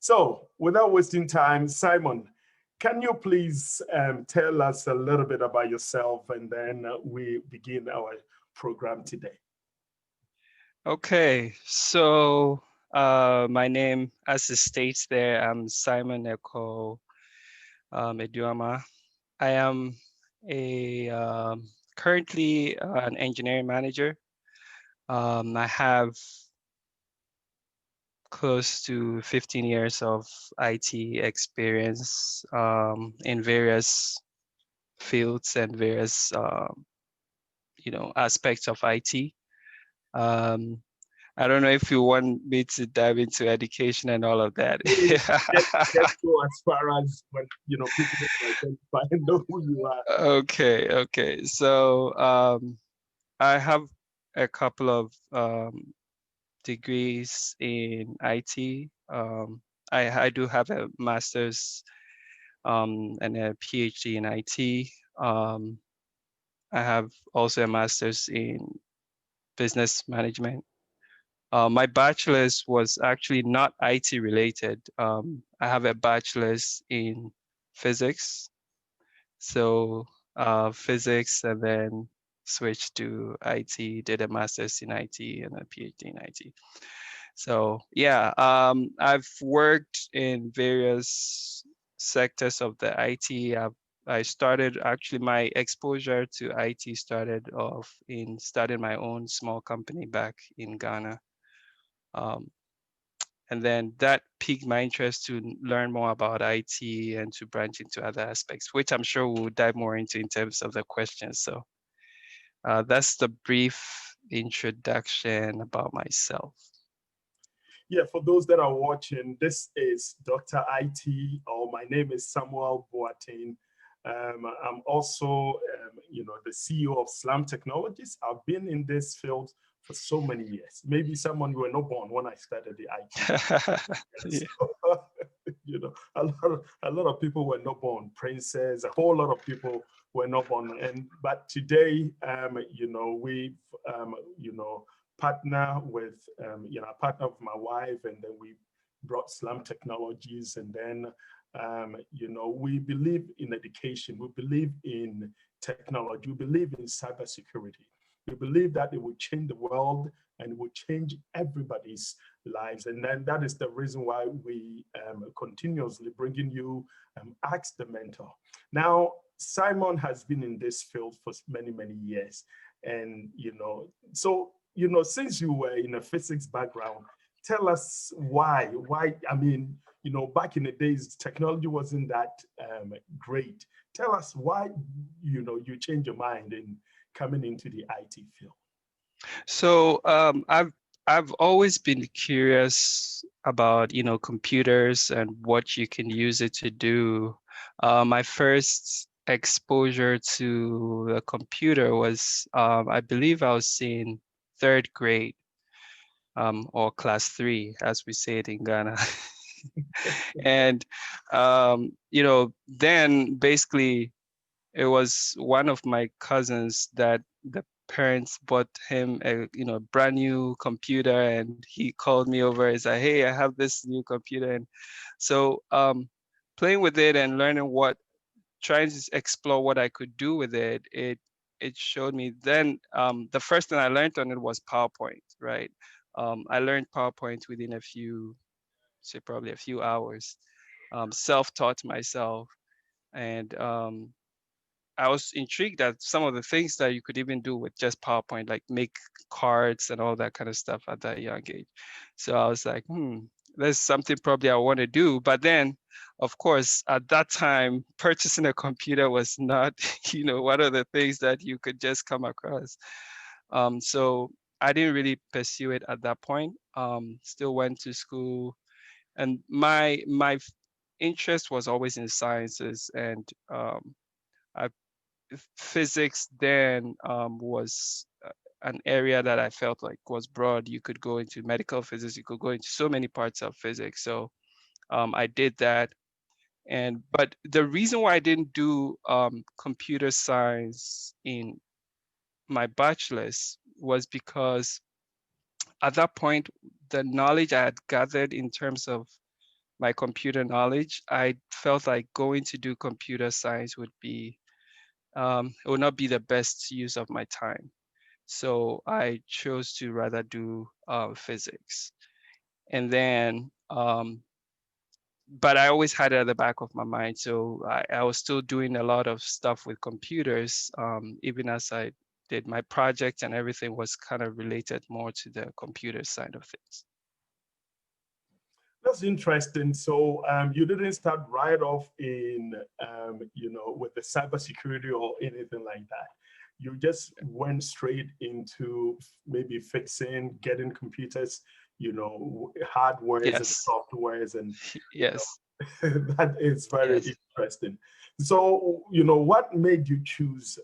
So without wasting time, Simon, can you please tell us a little bit about yourself, and then we begin our program today. Okay, so my name, as it states there, I'm Simon Eko Eduama. I am a currently an engineering manager. I have close to 15 years of IT experience in various fields and various aspects of IT. Um, I don't know if you want me to dive into education and all of that. Please, let's go as far as when people identify and know who you are. Okay. So I have a couple of degrees in IT. I do have a master's and a PhD in IT. Um, I have also a master's in business management. My bachelor's was actually not IT related. I have a bachelor's in physics. So physics, and then switched to IT, did a master's in IT and a PhD in IT. So yeah, I've worked in various sectors of the IT. I started actually my exposure to IT started off in starting my own small company back in Ghana. Um, and then that piqued my interest to learn more about IT and to branch into other aspects, which I'm sure we'll dive more into in terms of the questions. So that's the brief introduction about myself. Yeah, for those that are watching, this is Dr. IT, or my name is Samuel Boateng. I'm also, the CEO of Slamm Technologies. I've been in this field for so many years. Maybe someone were not born when I started the IT. Yeah. So, a lot of people were not born. Princess, a whole lot of people were not born. But today, we've, partner with, partner with my wife, and then we brought Slamm Technologies, and then, we believe in education, we believe in technology, we believe in cybersecurity. We believe that it will change the world and it will change everybody's lives. And then that is the reason why we continuously bringing you Ask the Mentor. Now, Simon has been in this field for many, many years. And, since you were in a physics background, tell us why, back in the days, technology wasn't that great. Tell us why, you changed your mind in coming into the IT field. So I've always been curious about computers and what you can use it to do. My first exposure to the computer was I believe I was in third grade, or class 3, as we say it in Ghana. And then basically it was one of my cousins that the parents bought him a brand new computer, and he called me over and said, hey, I have this new computer. And so playing with it and learning trying to explore what I could do with it showed me. Then the first thing I learned on it was PowerPoint, right? I learned PowerPoint within probably a few hours, self-taught myself. And I was intrigued at some of the things that you could even do with just PowerPoint, like make cards and all that kind of stuff at that young age. So I was like, there's something probably I want to do. But then, of course, at that time, purchasing a computer was not, one of the things that you could just come across. So I didn't really pursue it at that point. Still went to school, and my interest was always in sciences, and I physics then was an area that I felt like was broad. You could go into medical physics, you could go into so many parts of physics. So I did that. But the reason why I didn't do computer science in my bachelor's was because at that point, the knowledge I had gathered in terms of my computer knowledge, I felt like going to do computer science would be, it would not be the best use of my time. So I chose to rather do physics. And then, but I always had it at the back of my mind. So I was still doing a lot of stuff with computers, even as I did my project, and everything was kind of related more to the computer side of things. That's interesting. So you didn't start right off in, with the cybersecurity or anything like that. You just went straight into maybe fixing, getting computers, hardwares and Yes, softwares, and yes, that is very yes. interesting. So, what made you choose,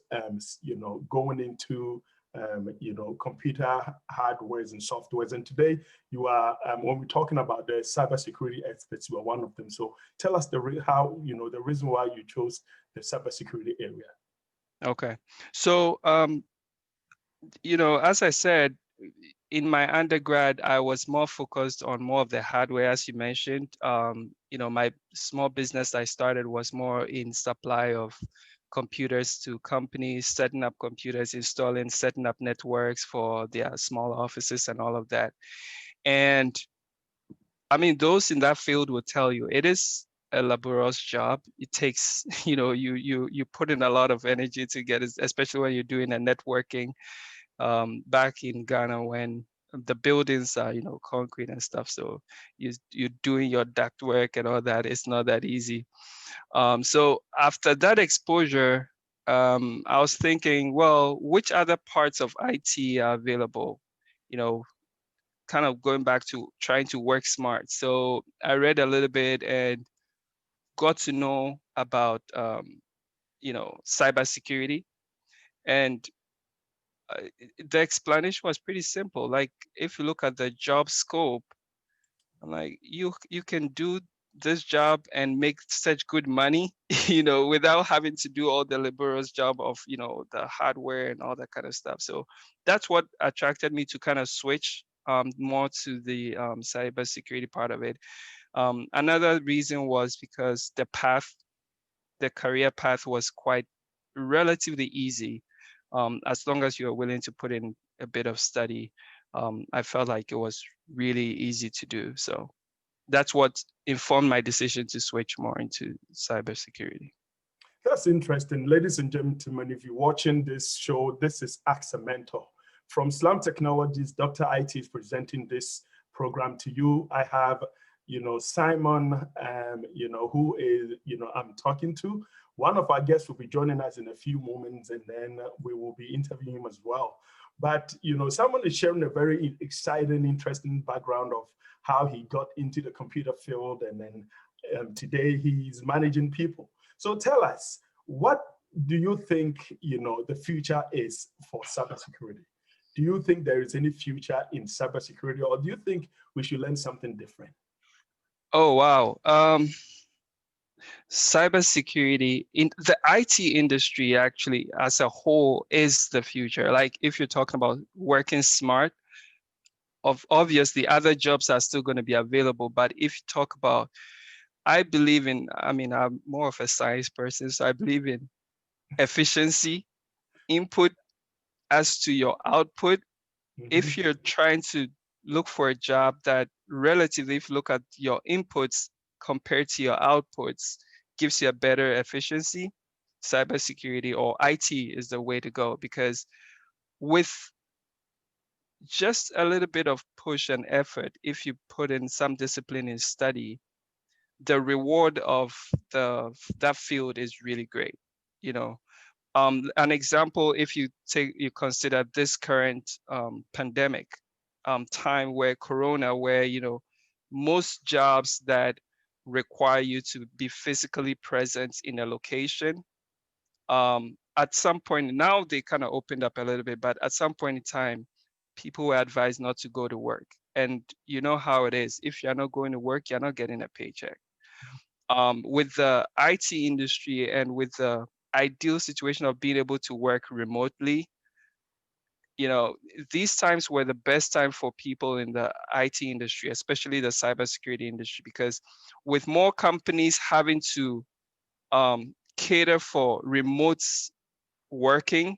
going into, computer hardwares and softwares? And today you are, when we're talking about the cybersecurity experts, you are one of them. So tell us how, the reason why you chose the cybersecurity area. Okay. So, as I said, in my undergrad, I was more focused on more of the hardware, as you mentioned. My small business I started was more in supply of computers to companies, setting up computers, installing, setting up networks for their small offices and all of that. And I mean, those in that field will tell you it is a laborious job. It takes, you put in a lot of energy to get it, especially when you're doing a networking, back in Ghana when the buildings are, concrete and stuff. So you're doing your duct work and all that. It's not that easy. So after that exposure, I was thinking, well, which other parts of IT are available? You know, kind of going back to trying to work smart. So I read a little bit and got to know about, cybersecurity. And uh, the explanation was pretty simple. Like if you look at the job scope, I'm like, you can do this job and make such good money, without having to do all the laborious job of, the hardware and all that kind of stuff. So that's what attracted me to kind of switch, more to the, cybersecurity part of it. Another reason was because the career path was quite relatively easy, as long as you're willing to put in a bit of study. I felt like it was really easy to do. So that's what informed my decision to switch more into cybersecurity. That's interesting. Ladies and gentlemen, if you're watching this show, this is Ask a Mentor. From Slamm Technologies, Dr. IT is presenting this program to you. I have, Simon, who is, I'm talking to. One of our guests will be joining us in a few moments, and then we will be interviewing him as well. But, Simon is sharing a very exciting, interesting background of how he got into the computer field, and then today he's managing people. So tell us, what do you think, the future is for cybersecurity? Do you think there is any future in cybersecurity, or do you think we should learn something different? Oh, wow. Cybersecurity in the IT industry actually as a whole is the future. Like if you're talking about working smart, obviously other jobs are still going to be available. But if you talk about, I mean, I'm more of a science person, so I believe in efficiency, input as to your output. Mhm. If you're trying to look for a job that relatively, if you look at your inputs compared to your outputs, gives you a better efficiency, cybersecurity or IT is the way to go, because with just a little bit of push and effort, if you put in some discipline in study, the reward of that field is really great. You know, an example, if you consider this current, pandemic, time where Corona, where most jobs that require you to be physically present in a location, at some point now they kind of opened up a little bit, but at some point in time, people were advised not to go to work. And you know how it is. If you're not going to work, you're not getting a paycheck. With the IT industry and with the ideal situation of being able to work remotely, you know, these times were the best time for people in the IT industry, especially the cybersecurity industry, because with more companies having to cater for remote working,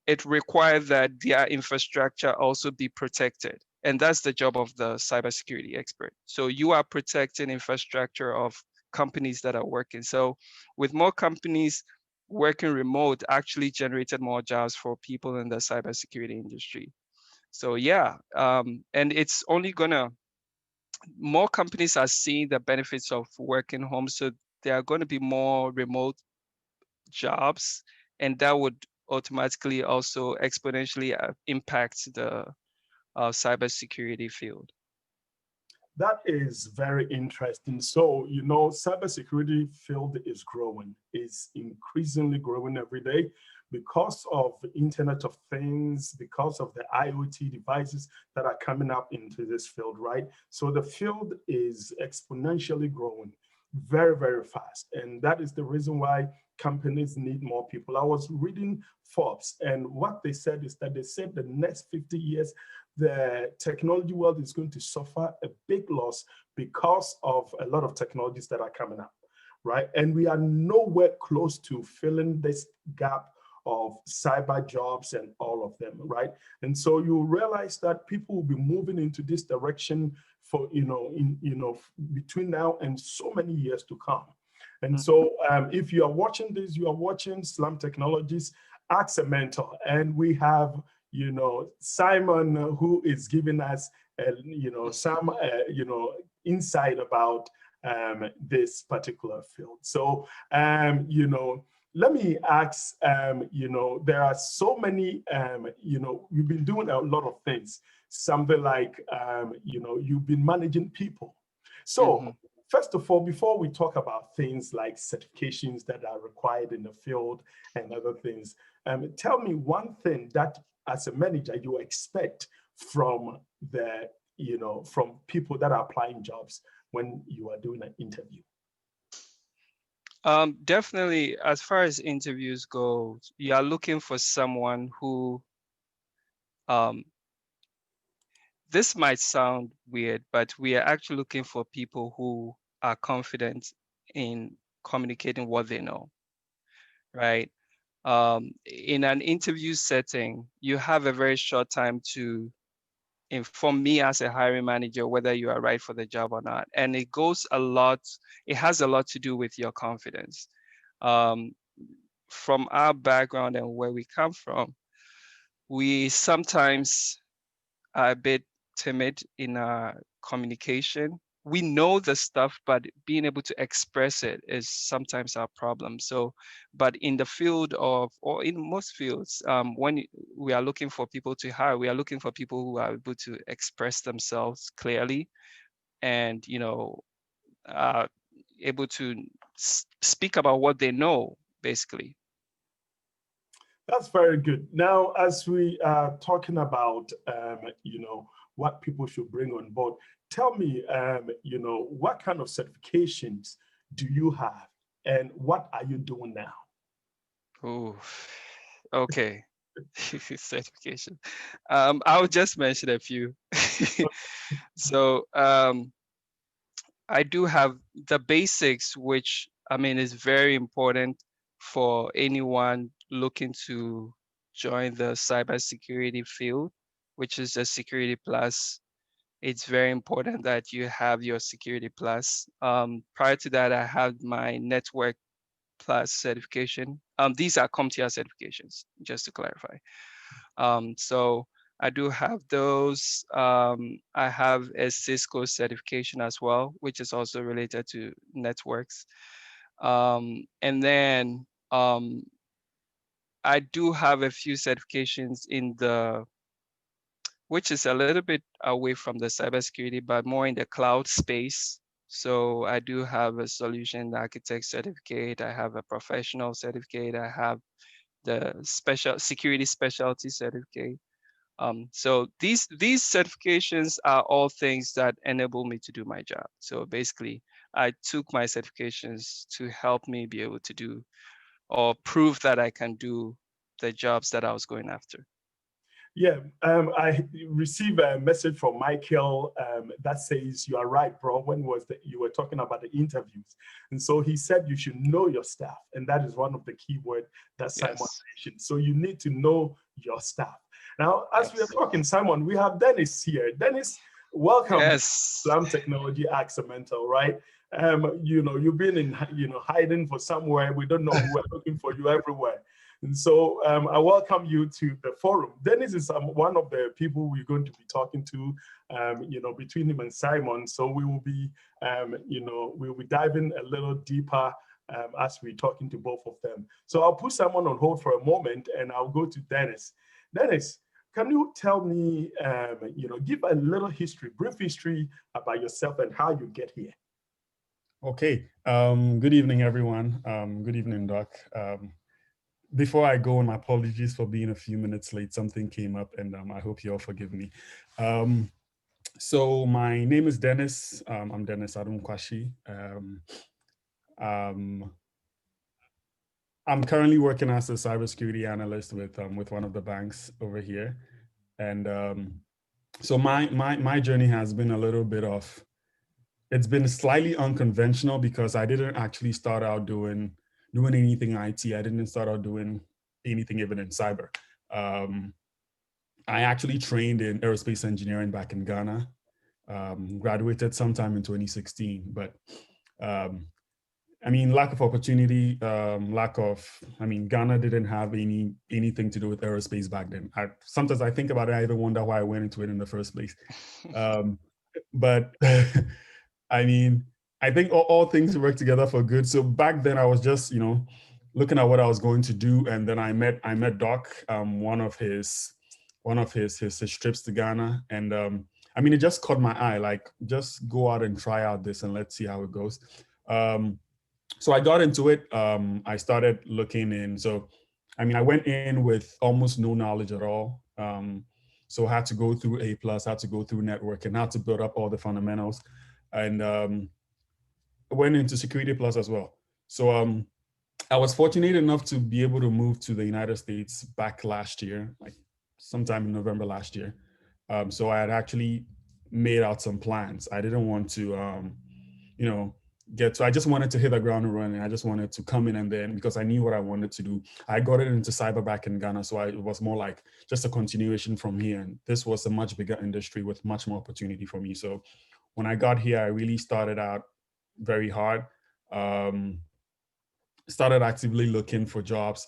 it requires that their infrastructure also be protected. And that's the job of the cybersecurity expert. So you are protecting infrastructure of companies that are working. So with more companies working remote actually generated more jobs for people in the cybersecurity industry. So yeah, and it's only gonna, more companies are seeing the benefits of working home. So there are going to be more remote jobs, and that would automatically also exponentially impact the cybersecurity field. That is very interesting. So, cybersecurity field is growing, is increasingly growing every day because of Internet of Things, because of the IoT devices that are coming up into this field, right? So the field is exponentially growing very, very fast. And that is the reason why companies need more people. I was reading Forbes, and what they said is that they said the next 50 years, the technology world is going to suffer a big loss because of a lot of technologies that are coming up, right? And we are nowhere close to filling this gap of cyber jobs and all of them, right? And so you realize that people will be moving into this direction for, between now and so many years to come. And Mhm. so if you are watching this, you are watching Slamm Technologies, ask a mentor. And we have Simon, who is giving us, some, insight about this particular field. So, let me ask, there are so many, you've been doing a lot of things, something like, you've been managing people. So, Mhm. first of all, before we talk about things like certifications that are required in the field and other things, tell me one thing that as a manager you expect from from people that are applying jobs when you are doing an interview. Definitely, as far as interviews go, you are looking for someone who, um, this might sound weird, but we are actually looking for people who are confident in communicating what they know, right? In an interview setting, you have a very short time to inform me as a hiring manager whether you are right for the job or not. And it has a lot to do with your confidence. Um, from our background and where we come from, we sometimes are a bit timid in our communication. We know the stuff, but being able to express it is sometimes our problem. So, but in the field of, or in most fields, when we are looking for people to hire, we are looking for people who are able to express themselves clearly and, uh, able to speak about what they know, basically. That's very good. Now, as we are talking about, what people should bring on board, tell me, what kind of certifications do you have, and what are you doing now? Oh, okay. Certification. I'll just mention a few. So I do have the basics, which I mean is very important for anyone looking to join the cybersecurity field, which is the Security Plus. It's very important that you have your Security Plus. Prior to that, I had my Network Plus certification. These are CompTIA certifications, just to clarify. So I do have those. I have a Cisco certification as well, which is also related to networks. And then I do have a few certifications in which is a little bit away from the cybersecurity, but more in the cloud space. So I do have a solution architect certificate. I have a professional certificate. I have the special security specialty certificate. So these certifications are all things that enable me to do my job. So basically, I took my certifications to help me be able to do or prove that I can do the jobs that I was going after. Yeah, I received a message from Michael that says, you are right, bro, when you were talking about the interviews. And so he said you should know your staff. And that is one of the key words that Simon Yes. mentioned. So you need to know your staff. Now, as we are Yes. talking, Simon, we have Dennis here. Dennis, welcome to Yes. Slamm Technology Accidental, right? You've been in, hiding for somewhere. We don't know who we're looking for you everywhere. And so I welcome you to the forum. Dennis is one of the people we're going to be talking to, between him and Simon. So we will be, we'll be diving a little deeper as we're talking to both of them. So I'll put Simon on hold for a moment and I'll go to Dennis. Dennis, can you tell me, give a little history, brief history about yourself and how you get here? Okay. Good evening, everyone. Good evening, Doc. Before I go, and my apologies for being a few minutes late. Something came up, and I hope you all forgive me. So my name is Dennis. I'm Dennis Adumkwashi. I'm currently working as a cybersecurity analyst with one of the banks over here, and so my journey has been a little bit of. It's been slightly unconventional because I didn't actually start out doing anything IT. I didn't start out doing anything even in cyber. I actually trained in aerospace engineering back in Ghana. Graduated sometime in 2016, but I mean, lack of opportunity, Ghana didn't have anything to do with aerospace back then. Sometimes I think about it, I even wonder why I went into it in the first place. But I mean, I think all things work together for good. So back then I was just, looking at what I was going to do. And then I met Doc, one of his trips to Ghana. And I mean, it just caught my eye, like just go out and try out this and let's see how it goes. So I got into it. I started looking in. So, I mean, I went in with almost no knowledge at all. So I had to go through A+, had to go through network and had to build up all the fundamentals. And went into Security Plus as well. So I was fortunate enough to be able to move to the United States back last year, like sometime in November last year. So I had actually made out some plans. I didn't want to, I just wanted to hit the ground and run. And I just wanted to come in and then, because I knew what I wanted to do, I got it into cyber back in Ghana. So it was more like just a continuation from here. And this was a much bigger industry with much more opportunity for me. So when I got here, I really started out very hard. Started actively looking for jobs,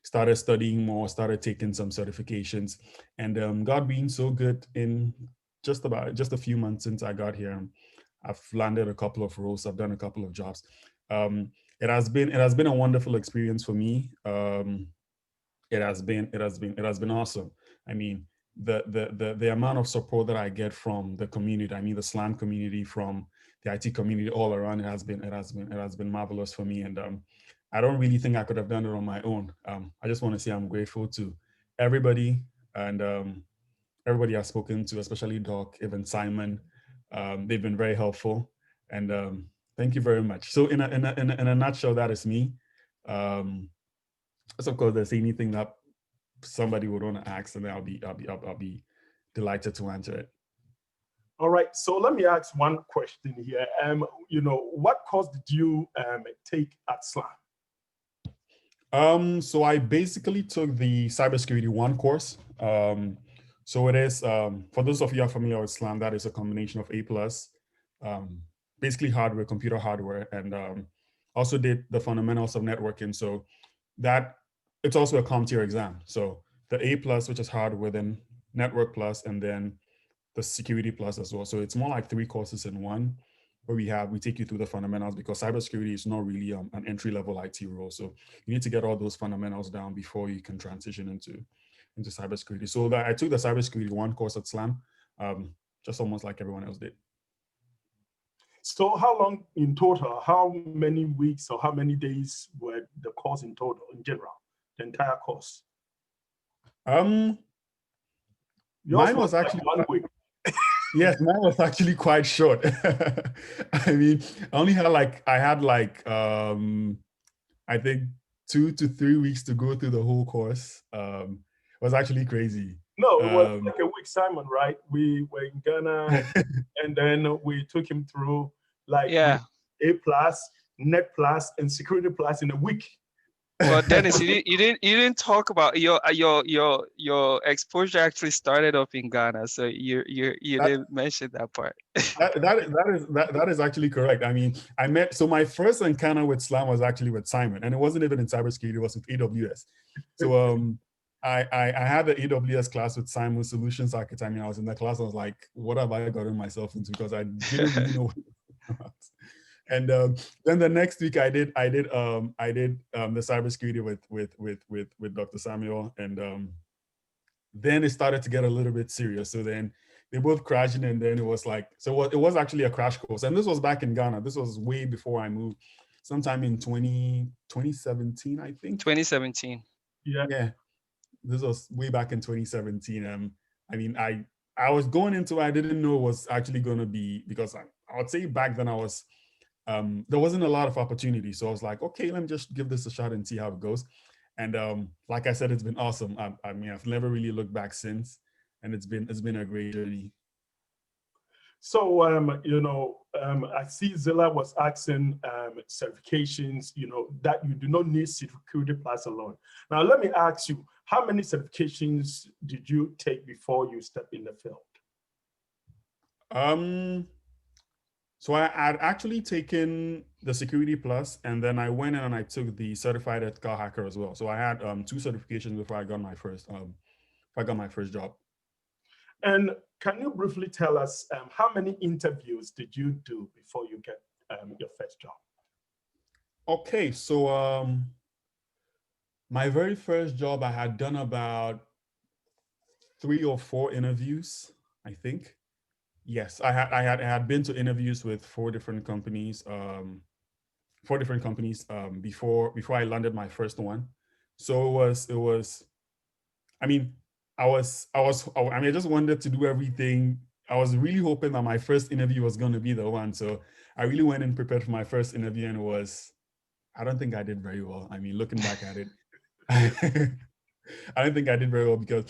started studying more, started taking some certifications, and God being so good, in just a few months since I got here, I've landed a couple of roles, I've done a couple of jobs. It has been a wonderful experience for me. It has been awesome. I mean, the amount of support that I get from the community, I mean the Slamm community, from the IT community all around, it has been marvelous for me. And I don't really think I could have done it on my own. I just want to say I'm grateful to everybody, and everybody I've spoken to, especially Doc, even Simon. They've been very helpful, and thank you very much. So in a nutshell, that is me. So of course, there's anything that somebody would want to ask, and I'll be delighted to answer it. All right, so let me ask one question here. What course did you take at Slamm? So I basically took the Cybersecurity 1 course. So it is, for those of you who are familiar with Slamm, that is a combination of A+, basically hardware, computer hardware, and also did the fundamentals of networking. So that, it's also a CompTIA exam. So the A+, which is hardware, then Network Plus, and then the Security Plus as well. So it's more like 3 courses in one, where we take you through the fundamentals, because cybersecurity is not really an entry-level IT role. So you need to get all those fundamentals down before you can transition into cybersecurity. So I took the Cybersecurity 1 course at Slamm, just almost like everyone else did. So how long in total, how many weeks or how many days were the course in total, in general, the entire course? Mine was actually like 1 week. Yes, mine was actually quite short. I mean, I had I think 2 to 3 weeks to go through the whole course. It was actually crazy. No, it was like a week, Simon, right? We were in Ghana, and then we took him through like Yeah. A plus, Net plus, and Security plus in a week. Well, Dennis, you didn't talk about your exposure actually started off in Ghana, so you that, didn't mention that part. that is actually correct. I mean, so my first encounter with Slamm was actually with Simon, and it wasn't even in cybersecurity; it was with AWS. So I had the AWS class with Simon Solutions Architect. I mean, I was in the class. I was like, "What have I gotten myself into?" Because I didn't really know what it was about. And then the next week, I did the cybersecurity with Dr. Samuel, and then it started to get a little bit serious. So then they both crashed, and then it was like, so it was actually a crash course. And this was back in Ghana. This was way before I moved, sometime in 2017, I think. 2017. Yeah, this was way back in 2017. I mean, I was going into it, I didn't know it was actually going to be, because I would say back then I was, there wasn't a lot of opportunity. So I was like, okay, let me just give this a shot and see how it goes. And like I said, it's been awesome. I mean, I've never really looked back since, and it's been a great journey. So, I see Zilla was asking certifications, that you do not need Security Plus alone. Now, let me ask you, how many certifications did you take before you step in the field? So I'd actually taken the Security Plus, and then I went in and I took the Certified Ethical Hacker as well. So I had 2 certifications before I got my first job. And can you briefly tell us how many interviews did you do before you get your first job? Okay, so my very first job, I had done about 3 or 4 interviews, I think. Yes, I had been to interviews with 4 different companies, before I landed my first one. So it was. I mean, I just wanted to do everything. I was really hoping that my first interview was going to be the one. So I really went and prepared for my first interview, and I don't think I did very well. I mean, looking back at it, I don't think I did very well, because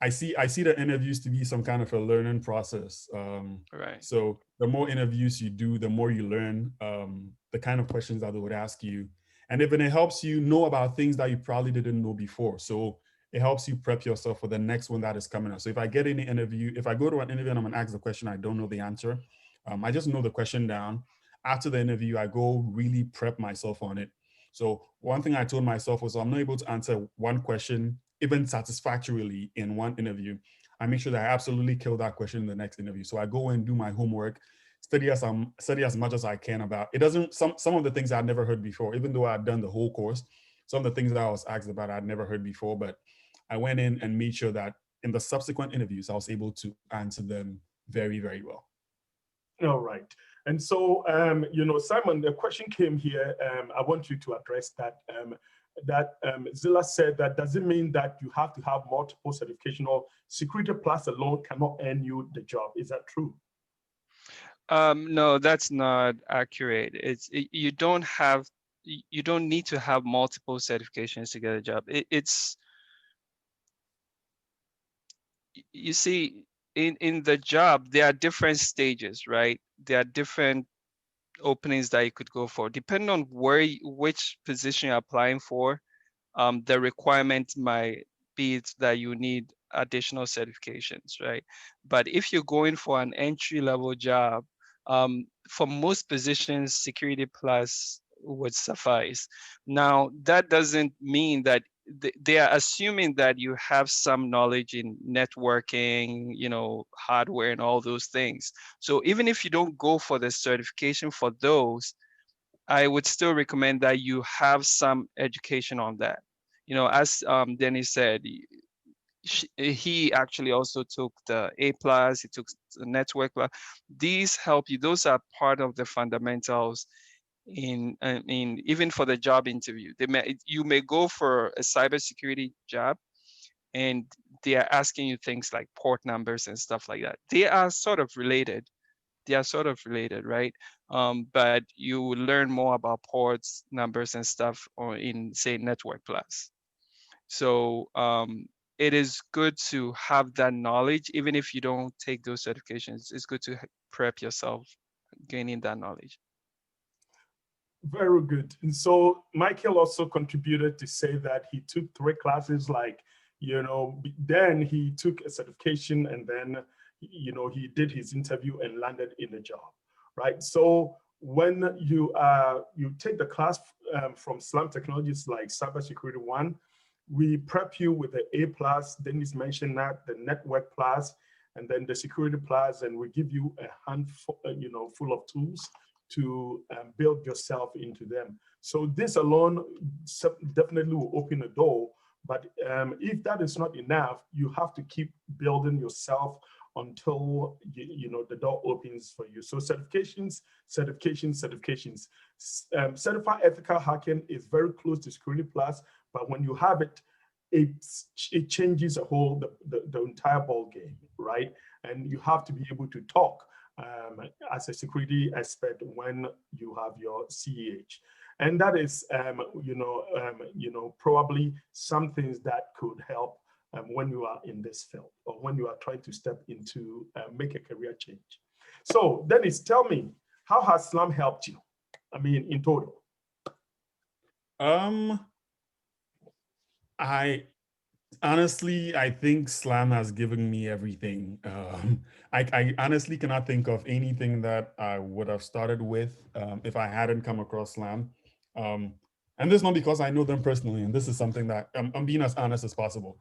I see the interviews to be some kind of a learning process. Right. So the more interviews you do, the more you learn, the kind of questions that they would ask you, and even it helps you know about things that you probably didn't know before. So it helps you prep yourself for the next one that is coming up. So if I go to an interview and I'm gonna ask the question, I don't know the answer, I just know the question down. After the interview, I go really prep myself on it. So one thing I told myself was, I'm not able to answer one question even satisfactorily in one interview. I make sure that I absolutely kill that question in the next interview. So I go and do my homework, study as much as I can about it. Doesn't some of the things I'd never heard before, even though I'd done the whole course. Some of the things that I was asked about I'd never heard before, but I went in and made sure that in the subsequent interviews I was able to answer them very, very well. All right. And so, Simon, the question came here. I want you to address that. Zilla said that does it mean that you have to have multiple certification, or Security Plus alone cannot earn you the job? Is that true? No, that's not accurate. You don't need to have multiple certifications to get a job. You see, in the job, there are different stages, right? There are different openings that you could go for, depending on which position you're applying for. The requirement might be that you need additional certifications, right? But if you're going for an entry-level job, for most positions, Security Plus would suffice. Now, that doesn't mean that they are assuming that you have some knowledge in networking, hardware and all those things. So even if you don't go for the certification for those, I would still recommend that you have some education on that. As Dennis said, he actually also took the A plus, he took the network plus. These help you. Those are part of the fundamentals in even for the job interview. You may go for a cybersecurity job, and they are asking you things like port numbers and stuff like that. They are sort of related, right? But you will learn more about ports, numbers, and stuff, or in, say, Network Plus. So it is good to have that knowledge, even if you don't take those certifications. It's good to prep yourself, gaining that knowledge. Very good. And so Michael also contributed to say that he took 3 classes, like, then he took a certification, and then, he did his interview and landed in a job, right? So when you take the class from Slamm Technologies like Cybersecurity 1, we prep you with the A+, Dennis mentioned that, the Network Plus, and then the Security Plus, and we give you a handful, full of tools to build yourself into them. So this alone definitely will open a door, but if that is not enough, you have to keep building yourself until the door opens for you. So certifications. Certified ethical hacking is very close to Security Plus, but when you have it, it changes the entire ball game, right? And you have to be able to talk as a security expert when you have your CEH. And that is, probably some things that could help when you are in this field, or when you are trying to step into, make a career change. So Dennis, tell me, how has Slamm helped you? I mean, in total. I think Slamm has given me everything. I honestly cannot think of anything that I would have started with if I hadn't come across Slamm. And this is not because I know them personally, and this is something that I'm being as honest as possible,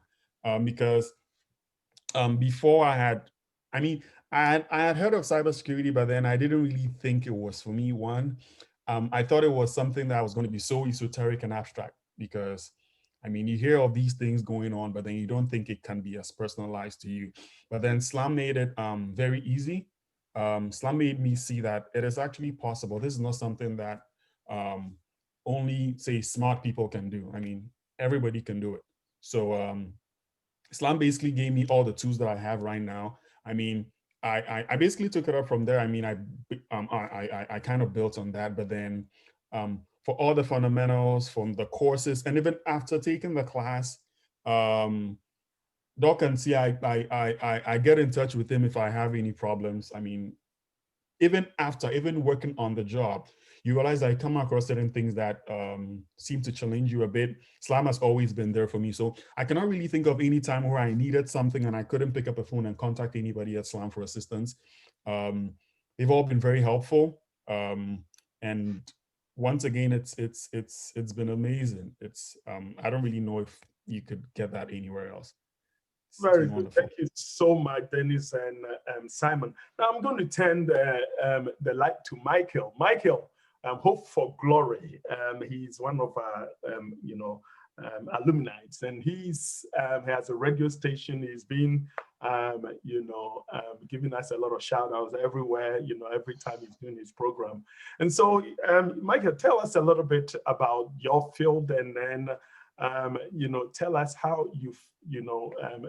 because before I had heard of cybersecurity, but then I didn't really think it was for me. One, I thought it was something that was going to be so esoteric and abstract, because you hear of these things going on, but then you don't think it can be as personalized to you. But then Slamm made it very easy. Slamm made me see that it is actually possible. This is not something that only, say, smart people can do. Everybody can do it. So Slamm basically gave me all the tools that I have right now. I basically took it up from there. I kind of built on that, but then for all the fundamentals from the courses, and even after taking the class, Doc can see I get in touch with him if I have any problems. Even working on the job, you realize I come across certain things that seem to challenge you a bit. Slamm has always been there for me. So I cannot really think of any time where I needed something and I couldn't pick up a phone and contact anybody at Slamm for assistance. They've all been very helpful. And once again, it's been amazing. I don't really know if you could get that anywhere else. Very good. Thank you so much, Dennis and Simon. Now I'm going to turn the light to Michael. Michael, Hope for Glory. He's one of our, alumni, and he has a radio station. He's been, giving us a lot of shout outs everywhere, every time he's doing his program. And so, Michael, tell us a little bit about your field, and then tell us how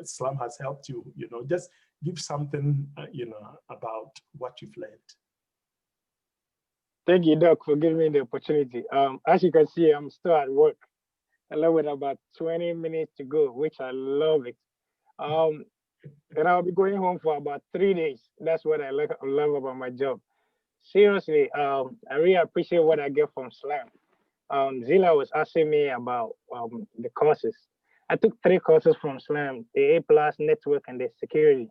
Slamm has helped you. Just give something, about what you've learned. Thank you, Doc, for giving me the opportunity. As you can see, I'm still at work. I love it, about 20 minutes to go, which I love it. And I'll be going home for about 3 days. That's what I love about my job. Seriously, I really appreciate what I get from Slamm. Zila was asking me about the courses. I took 3 courses from Slamm: the A+, Network, and the Security.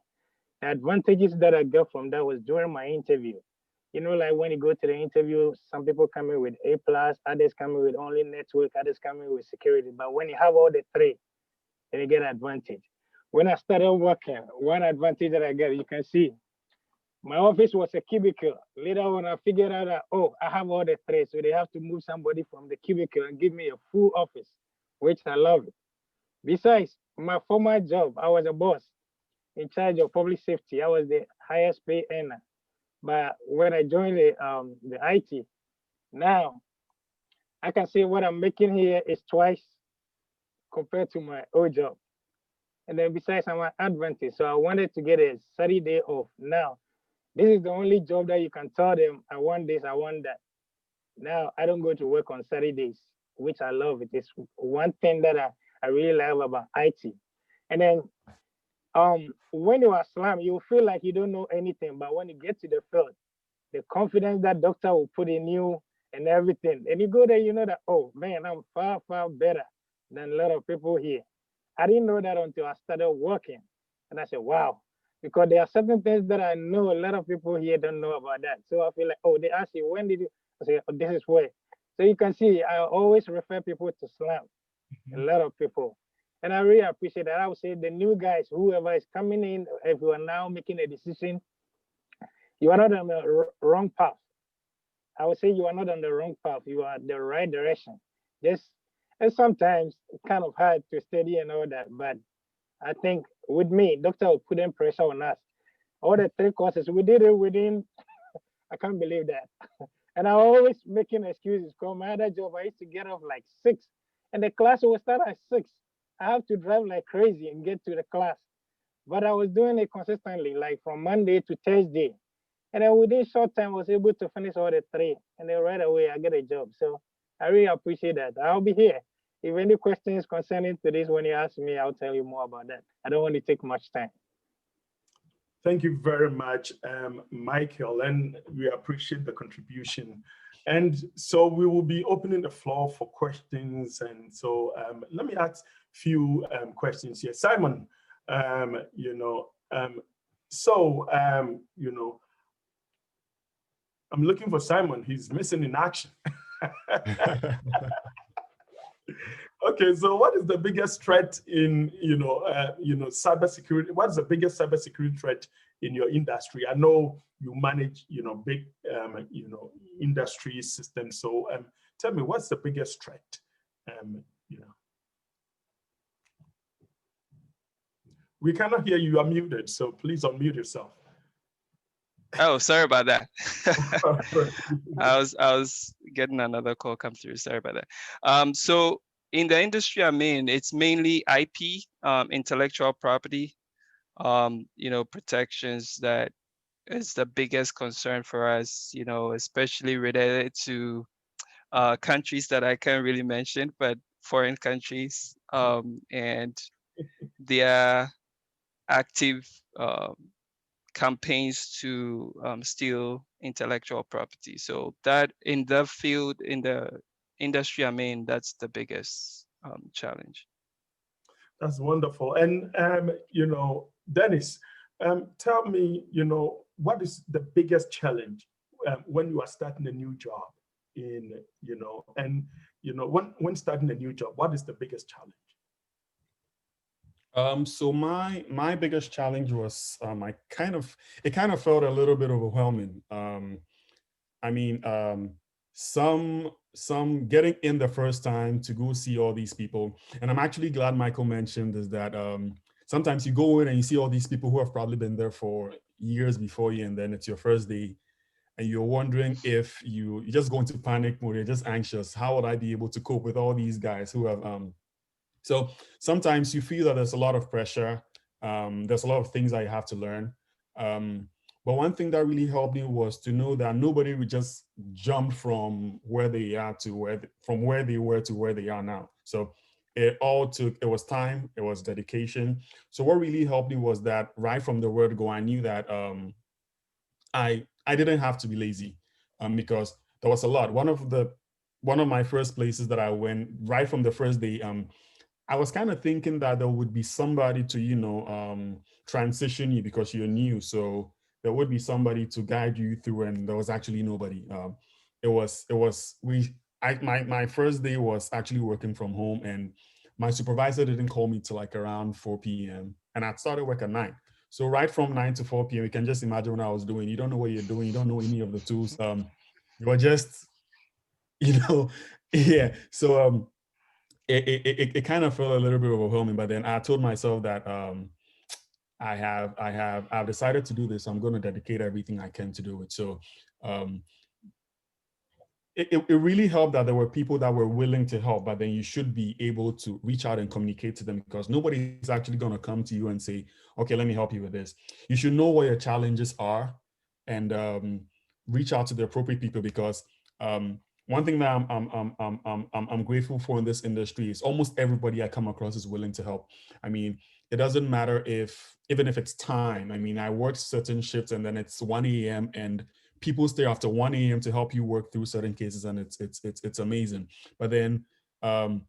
The advantages that I got from that was during my interview. Like when you go to the interview, some people come in with A+, others come in with only Network, others come in with Security. But when you have all the 3, then you get an advantage. When I started working, one advantage that I get, you can see, my office was a cubicle. Later on, I figured out that, I have all the 3, so they have to move somebody from the cubicle and give me a full office, which I love it. Besides, my former job, I was a boss in charge of public safety. I was the highest pay earner. But when I joined the IT, now I can say what I'm making here is twice compared to my old job. And then besides, I'm an advantage. So I wanted to get a 30-day off. Now, this is the only job that you can tell them, I want this, I want that. Now, I don't go to work on Saturdays, which I love. It is one thing that I really love about IT. And then when you are Slamm, you feel like you don't know anything. But when you get to the field, the confidence that doctor will put in you and everything, and you go there, you know that, oh man, I'm far, far better than a lot of people here. I didn't know that until I started working. And I said, wow, because there are certain things that I know a lot of people here don't know about that. So I feel like, oh, they ask you, when did you? I say, oh, this is where. So you can see, I always refer people to Slamm, a lot of people. And I really appreciate that. I would say the new guys, whoever is coming in, if you are now making a decision, you are not on the wrong path. I would say you are not on the wrong path. You are the right direction. Just and sometimes it's kind of hard to study and all that. But I think with me, doctor will put in pressure on us. All the 3 courses, we did it within, I can't believe that. And I always making excuses because my other job, I used to get off like 6 and the class will start at 6. I have to drive like crazy and get to the class. But I was doing it consistently, like from Monday to Thursday. And then within short time, I was able to finish all the 3. And then right away, I get a job. So I really appreciate that. I'll be here. If any questions concerning to this, when you ask me, I'll tell you more about that. I don't want to take much time. Thank you very much, Michael, and we appreciate the contribution. And so we will be opening the floor for questions. And so let me ask a few questions here. Simon, you know, I'm looking for Simon. He's missing in action. Okay, so what is the biggest threat in cybersecurity? What is the biggest cybersecurity threat in your industry? I know you manage big industry systems. So tell me, what's the biggest threat? We cannot hear you. You are muted, so please unmute yourself. Oh, sorry about that. I was getting another call come through. Sorry about that. So in the industry I'm in, it's mainly IP, intellectual property, protections that is the biggest concern for us, especially related to countries that I can't really mention, but foreign countries, and their active campaigns to steal intellectual property. So that in the field, in the industry I'm in, that's the biggest challenge. That's wonderful. And, Dennis, tell me, what is the biggest challenge when you are starting a new job when starting a new job, what is the biggest challenge? So my biggest challenge was it kind of felt a little bit overwhelming. Some getting in the first time to go see all these people, and I'm actually glad Michael mentioned is that sometimes you go in and you see all these people who have probably been there for years before you, and then it's your first day, and you're wondering if you're just going to panic mode, you're just anxious. How would I be able to cope with all these guys who have so sometimes you feel that there's a lot of pressure. There's a lot of things that you have to learn. But one thing that really helped me was to know that nobody would just jump from where they are to from where they were to where they are now. So it was time, it was dedication. So what really helped me was that right from the word go, I knew that I didn't have to be lazy because there was a lot. One of my first places that I went right from the first day, I was kind of thinking that there would be somebody to, transition you because you're new. So there would be somebody to guide you through, and there was actually nobody. My first day was actually working from home, and my supervisor didn't call me till like around 4 p.m. and I started work at 9. So right from 9 to 4 p.m., you can just imagine what I was doing. You don't know what you're doing. You don't know any of the tools. You are just, yeah. So it kind of felt a little bit overwhelming, but then I told myself that I've decided to do this. I'm going to dedicate everything I can to do it. So it really helped that there were people that were willing to help, but then you should be able to reach out and communicate to them, because nobody's actually going to come to you and say, okay, let me help you with this. You should know what your challenges are and reach out to the appropriate people, because one thing that I'm grateful for in this industry is almost everybody I come across is willing to help. I mean, it doesn't matter if, even if it's time. I mean, I work certain shifts and then it's 1 a.m. and people stay after 1 a.m. to help you work through certain cases, and it's amazing. But then um,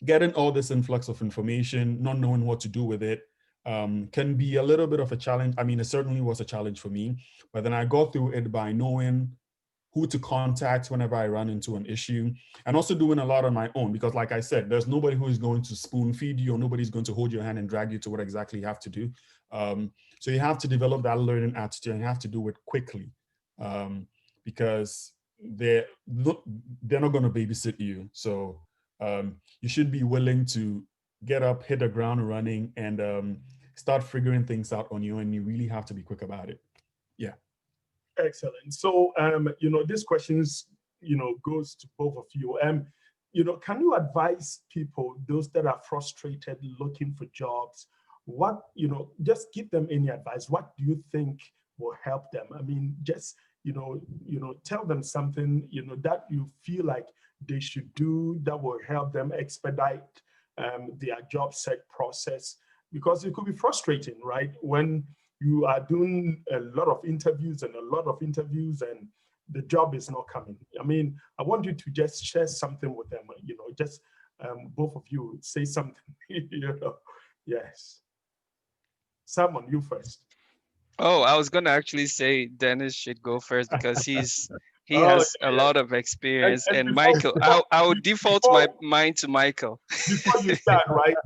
getting all this influx of information, not knowing what to do with it, can be a little bit of a challenge. I mean, it certainly was a challenge for me, but then I got through it by knowing who to contact whenever I run into an issue, and also doing a lot on my own, because like I said, there's nobody who is going to spoon feed you, or nobody's going to hold your hand and drag you to what exactly you have to do. So you have to develop that learning attitude, and you have to do it quickly, because they're not going to babysit you. So you should be willing to get up, hit the ground running, and start figuring things out on you, and you really have to be quick about it. Yeah. Excellent. So, this questions, goes to both of you. Can you advise people, those that are frustrated looking for jobs, what, just give them any advice? What do you think will help them? I mean, just, tell them something, that you feel like they should do that will help them expedite their job search process, because it could be frustrating, right? When you are doing a lot of interviews and the job is not coming. I mean, I want you to just share something with them, just both of you say something, Yes. Simon, you first. Oh, I was gonna actually say Dennis should go first because he Oh, has a yeah. lot of And, experience. and And Michael, I would default my before, mind to Michael. before you start, right?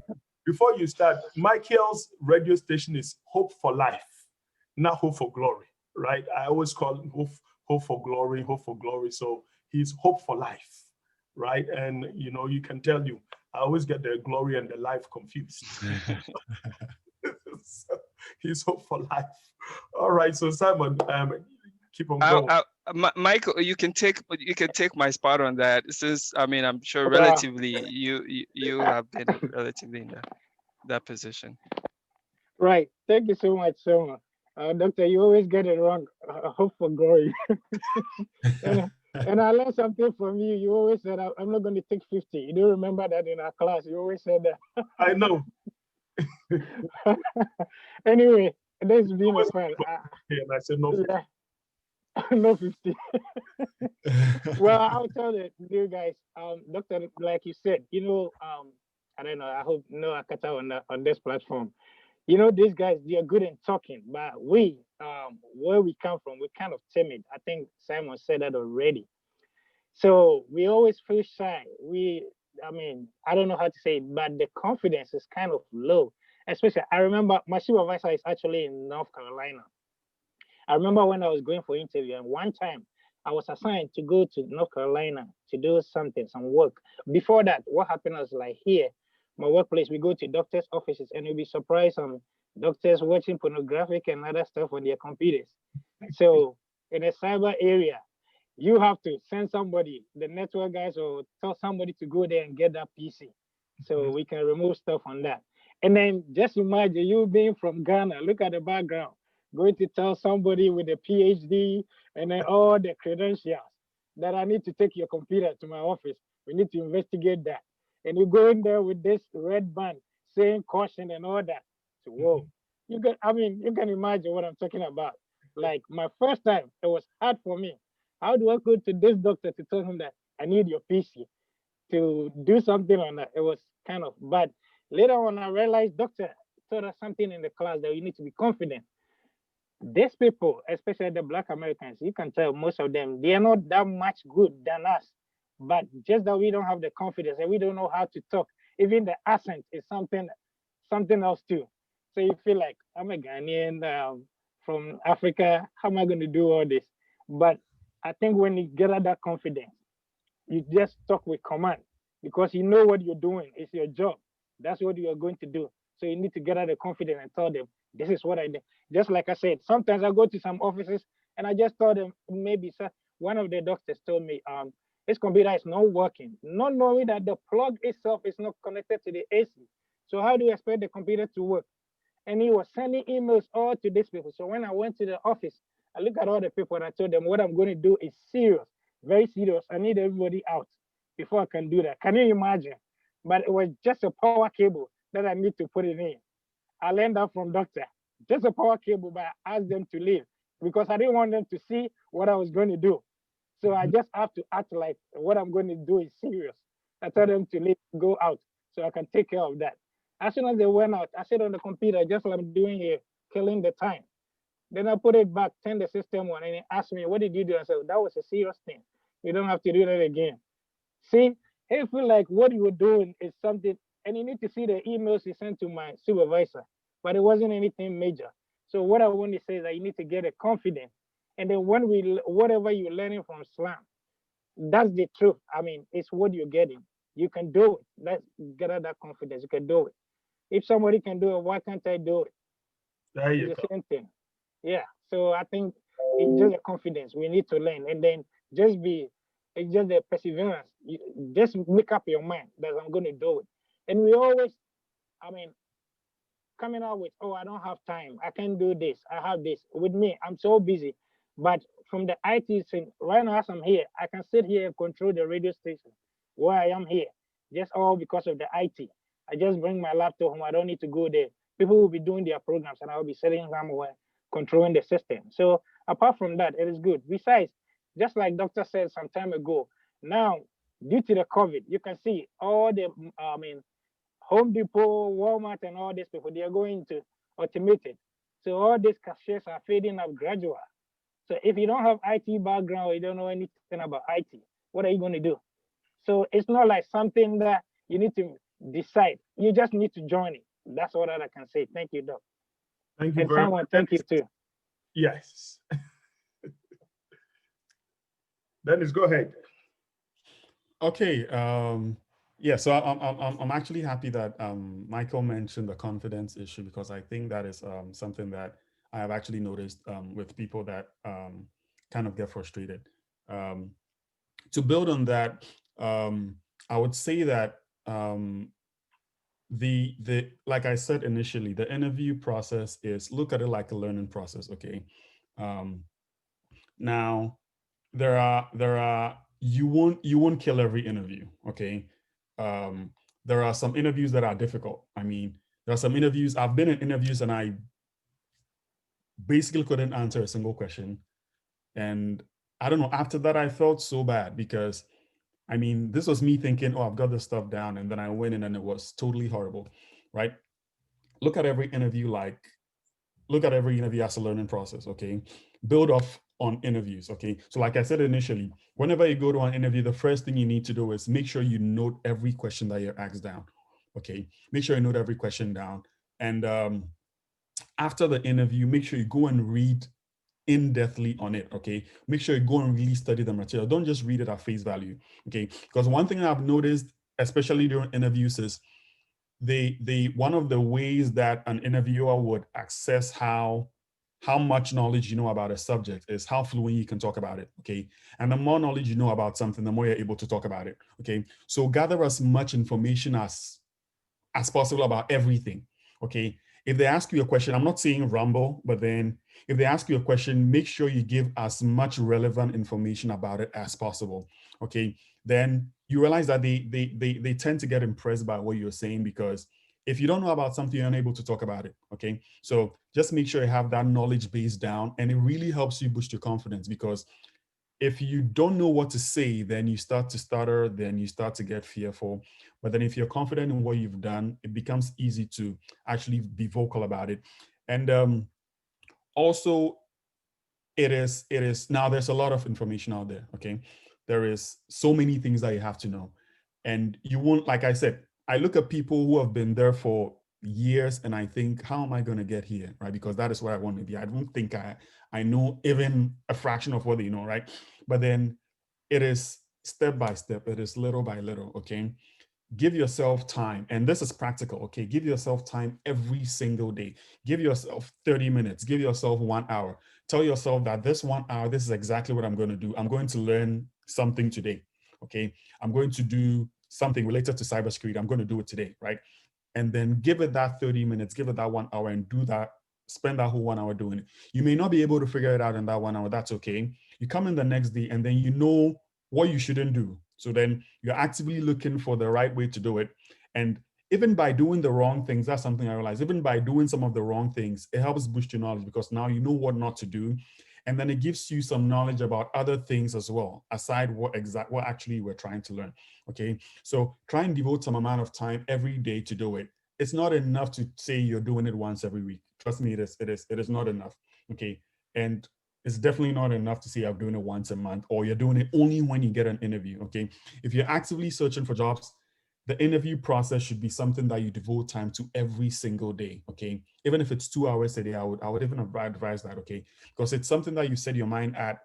Before you start, Michael's radio station is Hope for Life, not Hope for Glory, right? I always call it Hope for Glory, Hope for Glory. So he's Hope for Life, right? And you can tell I always get the glory and the life confused. So he's Hope for Life. All right, so Simon, keep on going. Michael, you can take my spot on that, since I mean I'm sure Yeah. relatively you have been relatively in that position. Right. Thank you so much, Soma. Doctor, you always get it wrong. Hope for glory. and, and I learned something from you. You always said, I'm not going to take 50. You do remember that in our class? You always said that. I know. Anyway, this has been a fun. And I said no. Yeah, no 50. Well, I'll tell you guys, Doctor, like you said, I don't know. I hope no Akata on this platform. These guys, they are good in talking, but where we come from, we're kind of timid. I think Simon said that already. So we always feel shy. I mean, I don't know how to say it, but the confidence is kind of low. Especially, I remember my supervisor is actually in North Carolina. I remember when I was going for interview, and one time I was assigned to go to North Carolina to do some work. Before that, what happened was like here, my workplace, we go to doctors' offices and you'll be surprised doctors watching pornographic and other stuff on their computers. So in a cyber area, you have to send somebody, the network guys, or tell somebody to go there and get that PC so we can remove stuff on that. And then just imagine you being from Ghana, look at the background, going to tell somebody with a PhD and then all the credentials that I need to take your computer to my office. We need to investigate that. And you go in there with this red band saying caution and all that. So, whoa, you can imagine what I'm talking about. Like my first time, it was hard for me. How do I go to this doctor to tell him that I need your PC to do something on that? It was kind of bad. Later on, I realized doctor taught us something in the class that you need to be confident. These people, especially the Black Americans, you can tell most of them, they are not that much good than us. But just that we don't have the confidence and we don't know how to talk. Even the accent is something else too. So you feel like I'm a Ghanaian from Africa. How am I going to do all this? But I think when you get that confidence, you just talk with command because you know what you're doing. It's your job. That's what you're going to do. So you need to get out the confidence and tell them, this is what I do. Just like I said, sometimes I go to some offices and I just told them, maybe sir, one of the doctors told me, this computer is not working, not knowing that the plug itself is not connected to the AC. So how do you expect the computer to work? And he was sending emails all to these people. So when I went to the office, I looked at all the people and I told them what I'm going to do is serious. very serious. I need everybody out before I can do that. Can you imagine? But it was just a power cable that I need to put it in. I learned that from doctor. Just a power cable, but I asked them to leave because I didn't want them to see what I was going to do. So I just have to act like what I'm going to do is serious. I told them to leave, go out, so I can take care of that. As soon as they went out, I sit on the computer just like I'm doing here, killing the time. Then I put it back, turn the system on, and he asked me, "What did you do?" I said, "That was a serious thing. You don't have to do that again." See, I feel like what you were doing is something, and you need to see the emails he sent to my supervisor, but it wasn't anything major. So what I want to say is that you need to get a confidence, and then when whatever you're learning from Slamm, that's the truth. I mean, it's what you're getting. You can do it. Let's get that confidence. You can do it. If somebody can do it, why can't I do it? There you It's go. the same thing. Yeah. So I think it's just a confidence we need to learn, and then just be. It's just the perseverance. You just make up your mind that I'm going to do it. And we always, I mean, coming out with, oh, I don't have time. I can't do this. I have this. With me, I'm so busy. But from the IT scene, right now as I'm here, I can sit here and control the radio station where I am here, just all because of the IT. I just bring my laptop home. I don't need to go there. People will be doing their programs and I'll be sitting somewhere controlling the system. So apart from that, it is good. Besides, just like Doctor said some time ago, now due to the COVID, you can see all the, I mean, Home Depot, Walmart, and all these people, they are going to automate it. So all these cashiers are fading up gradual. So if you don't have IT background, or you don't know anything about IT, what are you going to do? So it's not like something that you need to decide. You just need to join it. That's all that I can say. Thank you, Doc. Thank you And very someone, much. thank you too. Yes. Dennis, go ahead. Okay. Yeah. So I'm actually happy that Michael mentioned the confidence issue because I think that is something that I have actually noticed with people that kind of get frustrated. Um, to build on that, I would say that the like I said initially, the interview process is look at it like a learning process. Okay. Um, now there are you won't kill every interview. Okay. Um, there are some interviews that are difficult. I mean, there are some interviews I've been in interviews and I basically couldn't answer a single question. And I don't know, after that, I felt so bad because I mean, this was me thinking, oh, I've got this stuff down. And then I went in and it was totally horrible, right? Look at every interview like, look at every interview as a learning process, okay? Build off on interviews, okay? So like I said initially, whenever you go to an interview, the first thing you need to do is make sure you note every question that you're asked down, okay? Make sure you note every question down. And after the interview, make sure you go and read in-depthly on it, okay? Make sure you go and really study the material. Don't just read it at face value, okay? Because one thing I've noticed, especially during interviews, is they one of the ways that an interviewer would assess how much knowledge you know about a subject is how fluent you can talk about it, okay? And the more knowledge you know about something, the more you're able to talk about it, okay? So gather as much information as possible about everything, okay? If they ask you a question, I'm not saying rumble, but then if they ask you a question, make sure you give as much relevant information about it as possible, okay? Then you realize that they tend to get impressed by what you're saying because if you don't know about something, you're unable to talk about it, okay? So just make sure you have that knowledge base down and it really helps you boost your confidence because if you don't know what to say, then you start to stutter, then you start to get fearful. But then if you're confident in what you've done, it becomes easy to actually be vocal about it. And also, it is now there's a lot of information out there, okay? There is so many things that you have to know. And you won't, like I said, I look at people who have been there for years and I think, how am I going to get here, right? Because that is where I want to be. I don't think I know even a fraction of what they know, right? But then it is step by step, it is little by little, okay? Give yourself time, and this is practical, okay? Give yourself time every single day. Give yourself 30 minutes, give yourself 1 hour. Tell yourself that this 1 hour, this is exactly what I'm going to do. I'm going to learn something today, okay? I'm going to do something related to cybersecurity. I'm going to do it today, right? And then give it that 30 minutes, give it that 1 hour and do that, spend that whole 1 hour doing it. You may not be able to figure it out in that 1 hour, that's okay. You come in the next day and then you know what you shouldn't do. So then you're actively looking for the right way to do it. And even by doing the wrong things, that's something I realized, even by doing some of the wrong things, it helps boost your knowledge because now you know what not to do. And then it gives you some knowledge about other things as well, aside what actually we're trying to learn. Okay. So try and devote some amount of time every day to do it. It's not enough to say you're doing it once every week. Trust me, it is not enough. Okay. And it's definitely not enough to say I'm doing it once a month, or you're doing it only when you get an interview. Okay. If you're actively searching for jobs, the interview process should be something that you devote time to every single day. Okay. Even if it's 2 hours a day, I would even advise that. Okay. Because it's something that you set your mind at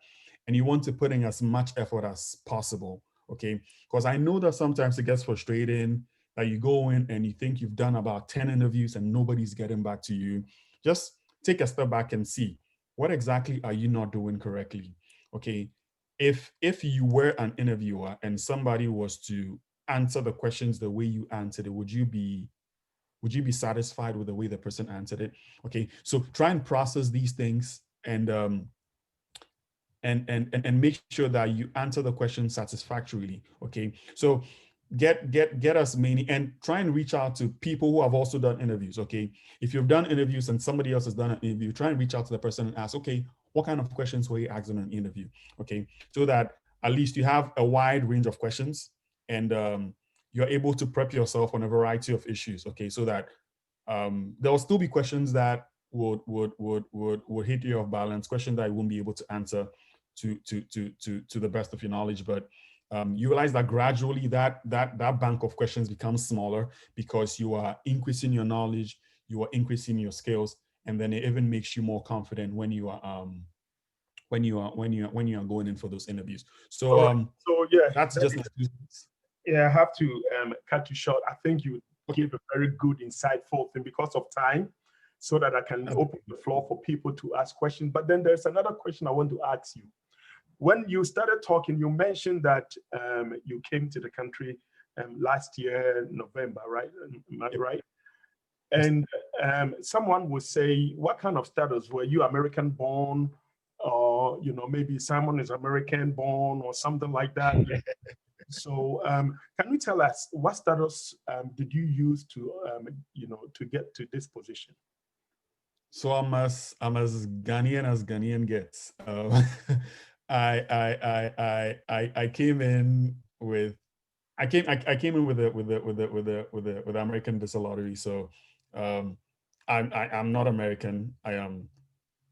and you want to put in as much effort as possible. Okay. Because I know that sometimes it gets frustrating that you go in and you think you've done about 10 interviews and nobody's getting back to you. Just take a step back and see, what exactly are you not doing correctly? Okay. If you were an interviewer and somebody was to answer the questions the way you answered it, would you be satisfied with the way the person answered it? Okay, so try and process these things and make sure that you answer the question satisfactorily. Okay, so get as many, and try and reach out to people who have also done interviews. Okay, if you've done interviews and somebody else has done an interview, try and reach out to the person and ask, okay, what kind of questions were you asked in an interview? Okay, so that at least you have a wide range of questions, and you're able to prep yourself on a variety of issues. Okay, so that there will still be questions that would hit you off balance, questions that you won't be able to answer to the best of your knowledge. But you realize that gradually that bank of questions becomes smaller because you are increasing your knowledge, you are increasing your skills, and then it even makes you more confident when you are going in for those interviews. So so yeah, that's just yeah, I have to cut you short. I think you gave a very good, insightful thing because of time, so that I can open the floor for people to ask questions. But then there's another question I want to ask you. When you started talking, you mentioned that you came to the country last year, November, right? Am I right? And someone would say, what kind of status? Were you American born? Or, maybe Simon is American born or something like that. So can you tell us what status did you use to, to get to this position? So I'm as Ghanaian as Ghanaian gets. I came in with I came in with the American visa lottery. So I'm not American. I am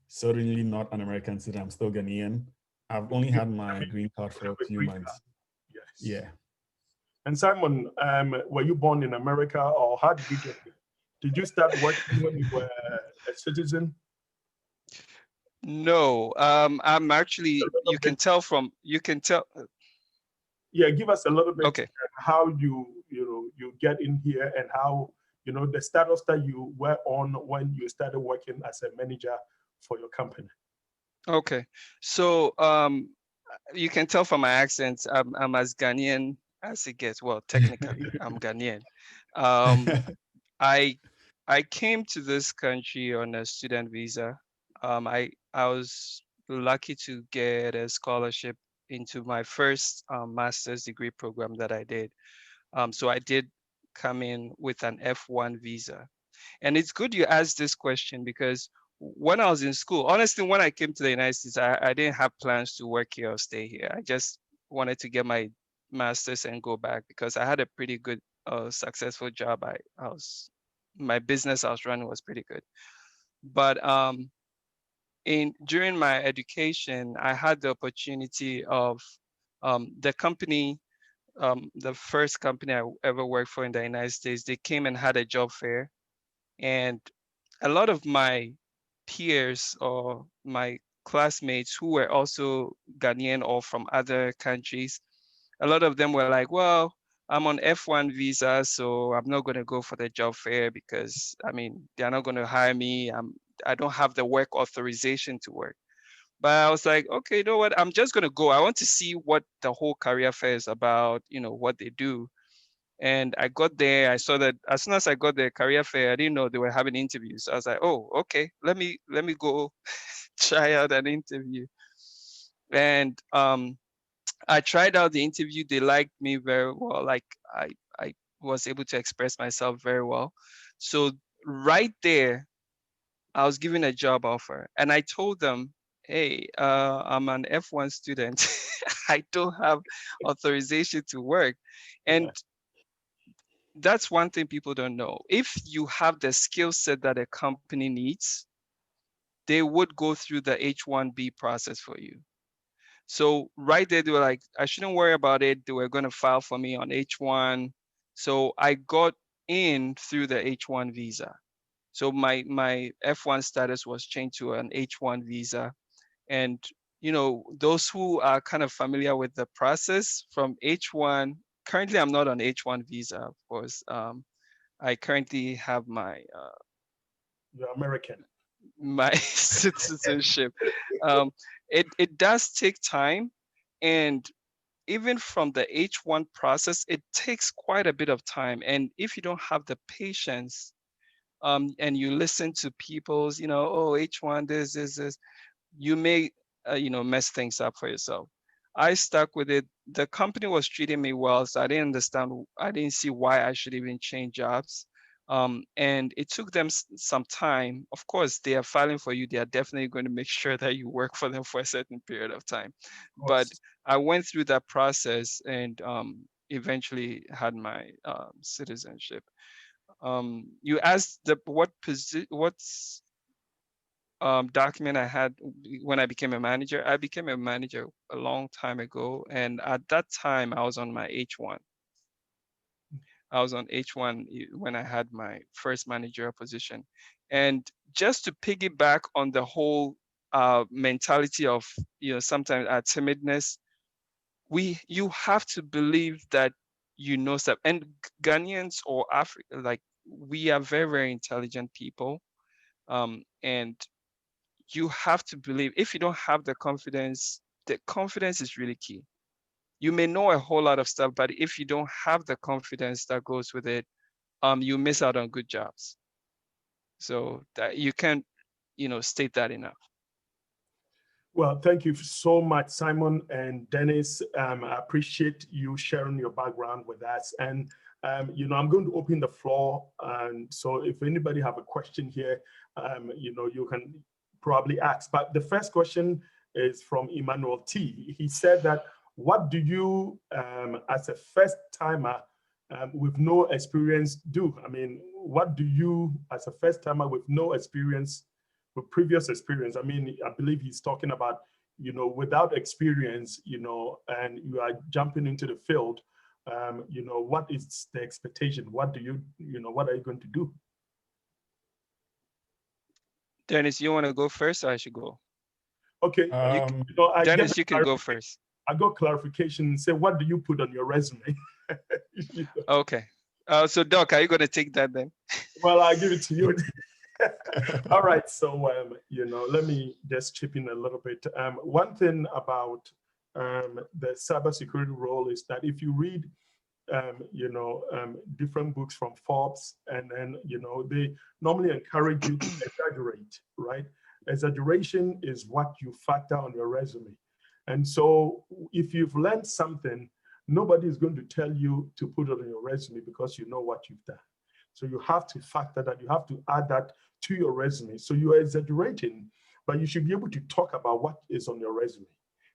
certainly not an American citizen. I'm still Ghanaian. I've only had my green card for a few months. Yes. Yeah. And Simon, were you born in America, or how did you get here? Did you start working when you were a citizen? No, I'm actually, you can tell. Yeah, give us a little bit Okay. how you get in here, and how the status that you were on when you started working as a manager for your company. Okay, so you can tell from my accent, I'm as Ghanaian as it gets. Well, technically, I'm Ghanaian. I came to this country on a student visa. I was lucky to get a scholarship into my first master's degree program that I did. So I did come in with an F1 visa. And it's good you asked this question, because when I was in school, honestly, when I came to the United States, I didn't have plans to work here or stay here. I just wanted to get my master's and go back, because I had a pretty good, successful job. My business I was running was pretty good. But during my education, I had the opportunity of the company, the first company I ever worked for in the United States. They came and had a job fair, and a lot of my peers or my classmates who were also Ghanaian or from other countries, a lot of them were like, well, I'm on F1 visa, so I'm not going to go for the job fair because, I mean, they're not going to hire me. I don't have the work authorization to work. But I was like, okay, you know what? I'm just going to go. I want to see what the whole career fair is about, what they do. And I got there, I saw that as soon as I got the career fair, I didn't know they were having interviews. I was like, oh, okay, let me go try out an interview. And I tried out the interview. They liked me very well. Like I was able to express myself very well. So right there, I was given a job offer, and I told them, "Hey, I'm an F1 student. I don't have authorization to work," and Yeah. that's one thing people don't know. If you have the skill set that a company needs, they would go through the H-1B process for you. So right there, they were like, I shouldn't worry about it. They were going to file for me on H-1. So I got in through the H-1 visa. So my F1 status was changed to an H-1 visa. And those who are kind of familiar with the process from H-1, currently I'm not on H-1 visa, of course. I currently have You're American. my citizenship. Um, it does take time, and even from the H1 process, it takes quite a bit of time. And if you don't have the patience, and you listen to people's, oh, H1, this, you may, mess things up for yourself. I stuck with it. The company was treating me well, so I didn't see why I should even change jobs. And it took them some time. Of course, they are filing for you. They are definitely going to make sure that you work for them for a certain period of time. Of But course. I went through that process and eventually had my citizenship. You asked what's document I had when I became a manager. I became a manager a long time ago, and at that time I was on my H1. I was on H1 when I had my first managerial position. And just to piggyback on the whole mentality of, sometimes our timidness, you have to believe that you know stuff. And Ghanaians or Africa, like, we are very, very intelligent people. And you have to believe. If you don't have the confidence is really key. You may know a whole lot of stuff, but if you don't have the confidence that goes with it, you miss out on good jobs. So that you can't, state that enough. Well, thank you so much, Simon and Dennis. I appreciate you sharing your background with us. And I'm going to open the floor. And so, if anybody have a question here, you can probably ask. But the first question is from Emmanuel T. He said that, what do you, as a first timer with no experience, do? I mean, what do you, as a first timer with no experience, with previous experience? I mean, I believe he's talking about, without experience, and you are jumping into the field, what is the expectation? What do what are you going to do? Dennis, you want to go first, or I should go? Okay, Dennis, you can go first. I got clarification. Say, what do you put on your resume? Okay. So Doc, are you going to take that then? Well, I'll give it to you. All right, so let me just chip in a little bit. One thing about the cybersecurity role is that if you read, different books from Forbes, and then they normally encourage you to exaggerate, right? Exaggeration is what you factor on your resume, and so if you've learned something, nobody is going to tell you to put it on your resume because you know what you've done. So you have to factor that, you have to add that to your resume. So you are exaggerating, but you should be able to talk about what is on your resume.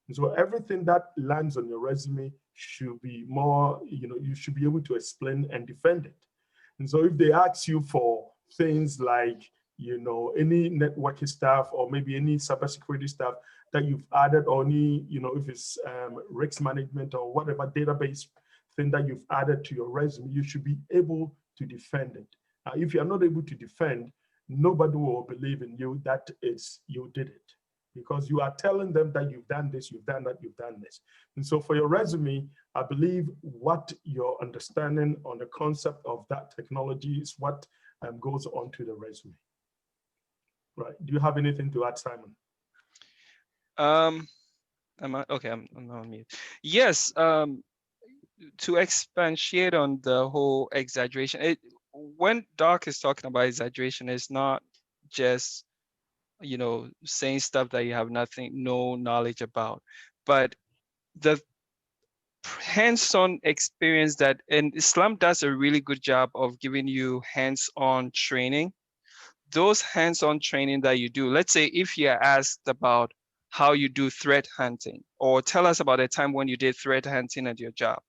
And so everything that lands on your resume should be more, you should be able to explain and defend it. And so if they ask you for things like, any networking stuff or maybe any cybersecurity stuff that you've added, or any, if it's risk management or whatever database thing that you've added to your resume, you should be able to defend it. If you're not able to defend, nobody will believe in you that you did it, because you are telling them that you've done this, you've done that, you've done this. And so for your resume, I believe what your understanding on the concept of that technology is what goes onto the resume. Right. Do you have anything to add, Simon? Okay, I'm on mute. Yes, to expatiate on the whole exaggeration, when Doc is talking about exaggeration, it's not just, saying stuff that you have no knowledge about, but the hands-on experience that, and Slamm does a really good job of giving you hands-on training. Those hands-on training that you do, let's say if you're asked about how you do threat hunting, or tell us about a time when you did threat hunting at your job.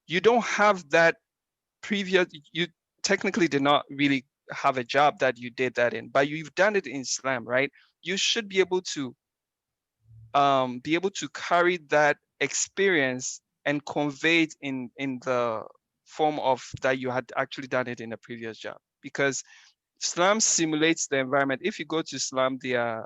You don't have that previous, you technically did not really have a job that you did that in, but you've done it in Slamm, right? You should be able to carry that experience and convey it in the form of that you had actually done it in a previous job, because Slamm simulates the environment. If you go to Slamm, their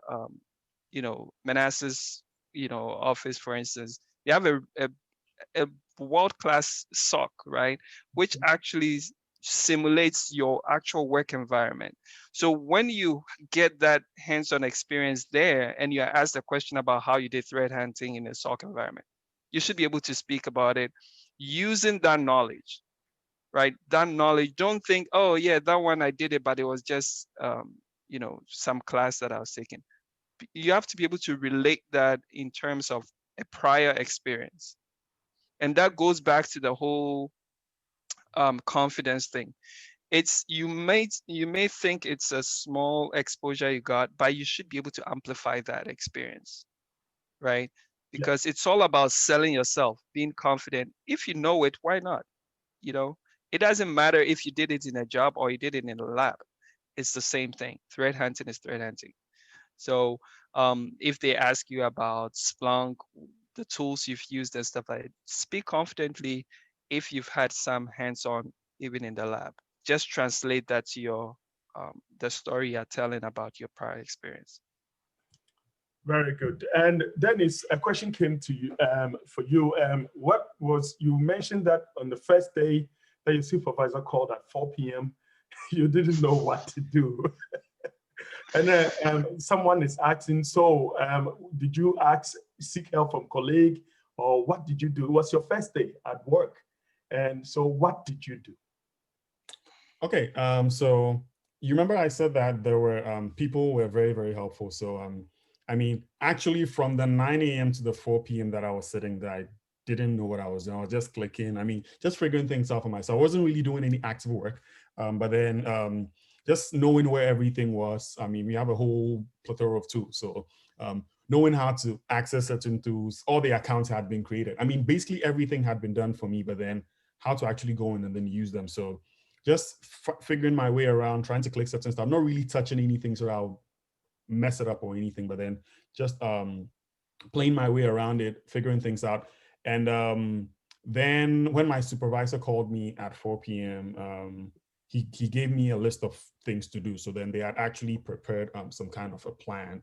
Manassas, office, for instance, they have a world-class SOC, right? Which actually simulates your actual work environment. So when you get that hands-on experience there and you're asked a question about how you did threat hunting in a SOC environment, you should be able to speak about it using that knowledge, right? That knowledge. Don't think, oh yeah, that one I did it, but it was just some class that I was taking. You have to be able to relate that in terms of a prior experience. And that goes back to the whole confidence thing. It's you may think it's a small exposure you got, but you should be able to amplify that experience, right? Because it's all about selling yourself, being confident. If you know it, why not? It doesn't matter if you did it in a job or you did it in a lab. It's the same thing. Threat hunting is threat hunting. So if they ask you about Splunk, the tools you've used and stuff like that, speak confidently if you've had some hands-on even in the lab. Just translate that to your the story you're telling about your prior experience. Very good. And Dennis, a question came to you for you. You mentioned that on the first day that your supervisor called at 4 p.m., you didn't know what to do. And someone is asking, so did you seek help from colleague, or what did you do? It was your first day at work. And so what did you do? Okay, so you remember I said that there were people were very, very helpful. So I mean, actually from the 9 a.m. to the 4 p.m. that I was sitting there, I didn't know what I was doing. I was just clicking. I mean, just figuring things out for myself. I wasn't really doing any active work, but then just knowing where everything was. I mean, we have a whole plethora of tools. So knowing how to access certain tools, all the accounts had been created. I mean, basically everything had been done for me, but then how to actually go in and then use them. So just figuring my way around, trying to click certain stuff, not really touching anything so I'll mess it up or anything, but then just playing my way around it, figuring things out. And then when my supervisor called me at 4 p.m., he gave me a list of things to do. So then they had actually prepared some kind of a plan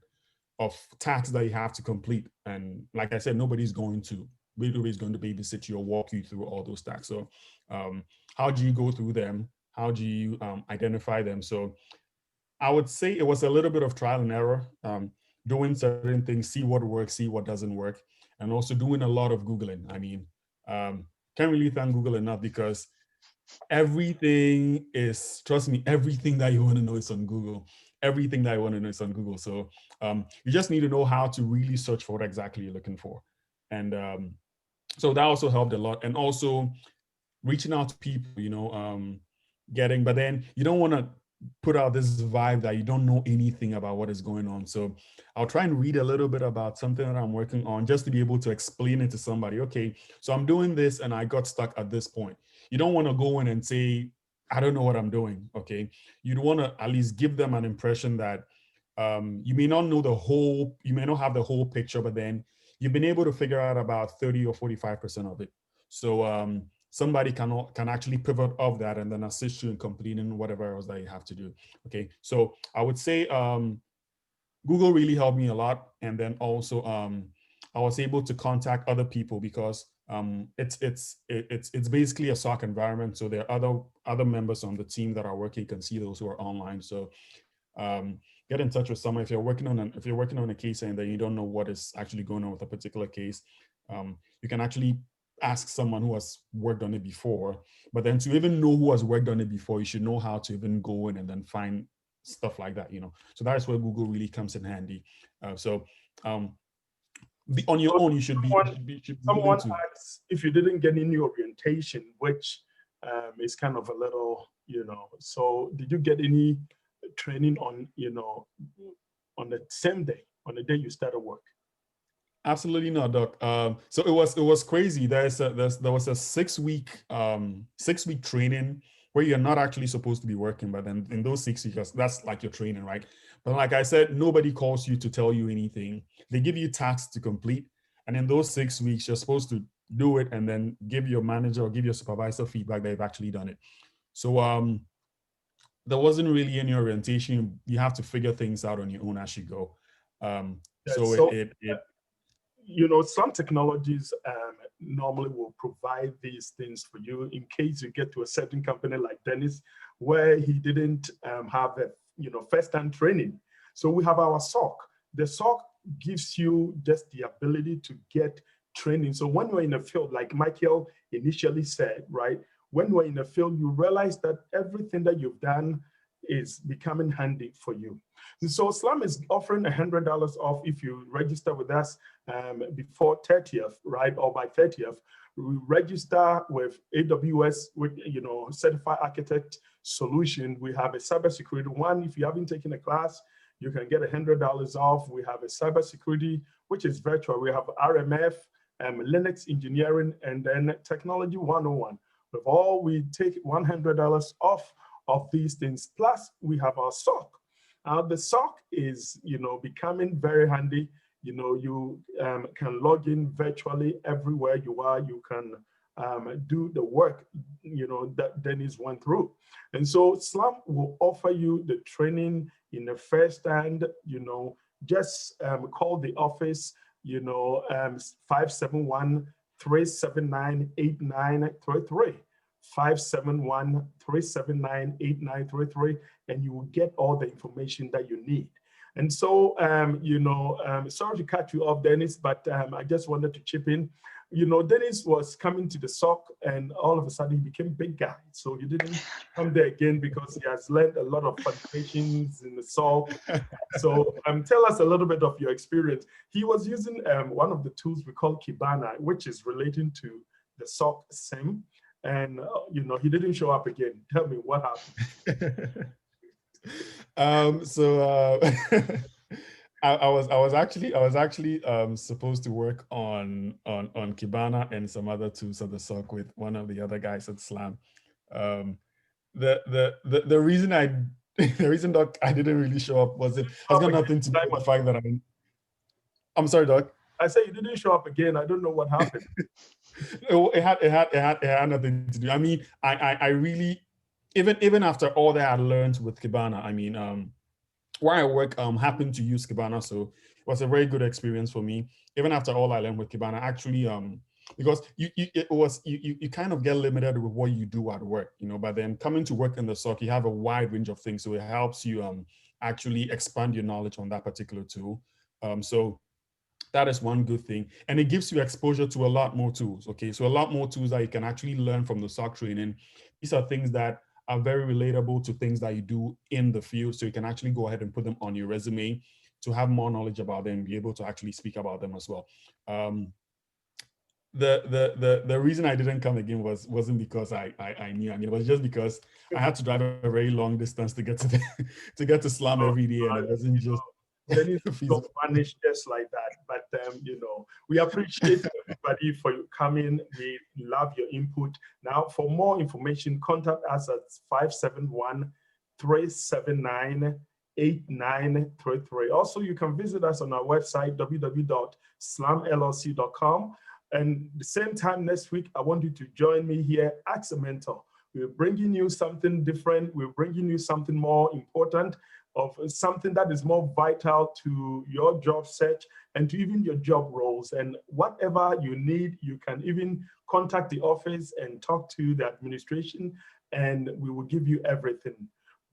of tasks that you have to complete. And like I said, nobody's going to babysit you or walk you through all those tasks. So how do you go through them? How do you identify them? So I would say it was a little bit of trial and error, doing certain things, see what works, see what doesn't work, and also doing a lot of Googling. I mean, can't really thank Google enough because everything is, trust me, everything that you want to know is on Google. Everything that you want to know is on Google. So you just need to know how to really search for what exactly you're looking for. And so that also helped a lot. And also reaching out to people, but then you don't want to put out this vibe that you don't know anything about what is going on. So I'll try and read a little bit about something that I'm working on just to be able to explain it to somebody. Okay, so I'm doing this and I got stuck at this point. You don't want to go in and say, I don't know what I'm doing. Okay, you'd want to at least give them an impression that you may not know you may not have the whole picture, but then you've been able to figure out about 30 or 45% of it. So somebody can actually pivot off that and then assist you in completing whatever else that you have to do. Okay, so I would say Google really helped me a lot, and then also I was able to contact other people because it's basically a SOC environment. So there are other members on the team that are working. You can see those who are online. So get in touch with someone if you're working on a case and then you don't know what is actually going on with a particular case. You can actually ask someone who has worked on it before, but then to even know who has worked on it before, you should know how to even go in and then find stuff like that, So that is where Google really comes in handy. So On your own, you should be willing someone to. asks if you didn't get any orientation, which is kind of a little, so did you get any training on, on the same day, on the day you started work? Absolutely not, Doc. So it was crazy. There was a 6-week training where you're not actually supposed to be working, but then in those 6 weeks, that's like your training, right? But like I said, nobody calls you to tell you anything. They give you tasks to complete, and in those 6 weeks, you're supposed to do it and then give your manager or give your supervisor feedback that you've actually done it. So there wasn't really any orientation. You have to figure things out on your own as you go. Some technologies normally will provide these things for you in case you get to a certain company like Dennis, where he didn't have a first-hand training. So we have our SOC. The SOC gives you just the ability to get training. So when you're in a field, like Michael initially said, right? When you're in a field, you realize that everything that you've done is becoming handy for you. And so Slamm is offering $100 off if you register with us before 30th, right? Or by 30th. We register with AWS, with certified architect solution. We have a cybersecurity one. If you haven't taken a class, you can get $100 off. We have a cybersecurity, which is virtual. We have RMF, Linux engineering, and then technology 101. With all, we take $100 off of these things. Plus, we have our SOC. The SOC is, becoming very handy. You can log in virtually everywhere you are. You can do the work, that Dennis went through. And so Slamm will offer you the training in the first hand, just call the office, 571-379-8933. 571-379-8933, and you will get all the information that you need. And so, sorry to cut you off, Dennis, but I just wanted to chip in. Dennis was coming to the SOC, and all of a sudden he became big guy. So he didn't come there again because he has learned a lot of foundations in the SOC. So tell us a little bit of your experience. He was using one of the tools we call Kibana, which is relating to the SOC SIM. And he didn't show up again. Tell me what happened. I was actually supposed to work on Kibana and some other tools of the SOC with one of the other guys at Slamm. The reason the reason, Doc, I didn't really show up has got nothing to do with the fact that I'm sorry, Doc. I said you didn't show up again. I don't know what happened. It had nothing to do. I mean, I really, even after all that I learned with Kibana, I mean, where I work happened to use Kibana, so it was a very good experience for me. Even after all I learned with Kibana, actually, because you kind of get limited with what you do at work, But then coming to work in the SOC, you have a wide range of things, so it helps you actually expand your knowledge on that particular tool. So that is one good thing. And it gives you exposure to a lot more tools. Okay, so a lot more tools that you can actually learn from the SOC training. These are things that are very relatable to things that you do in the field. So you can actually go ahead and put them on your resume to have more knowledge about them, be able to actually speak about them as well. The reason I didn't come again wasn't because I knew. I mean, it was just because I had to drive a very long distance to get to Slamm every day, and it wasn't just. Then it's not vanished just like that. But we appreciate everybody for coming. We love your input. Now, for more information, contact us at 571-379-8933. Also, you can visit us on our website, www.slammllc.com. And the same time next week, I want you to join me here, Ask a Mentor. We're bringing you something different. We're bringing you something more important, of something that is more vital to your job search and to even your job roles. And whatever you need, you can even contact the office and talk to the administration, and we will give you everything.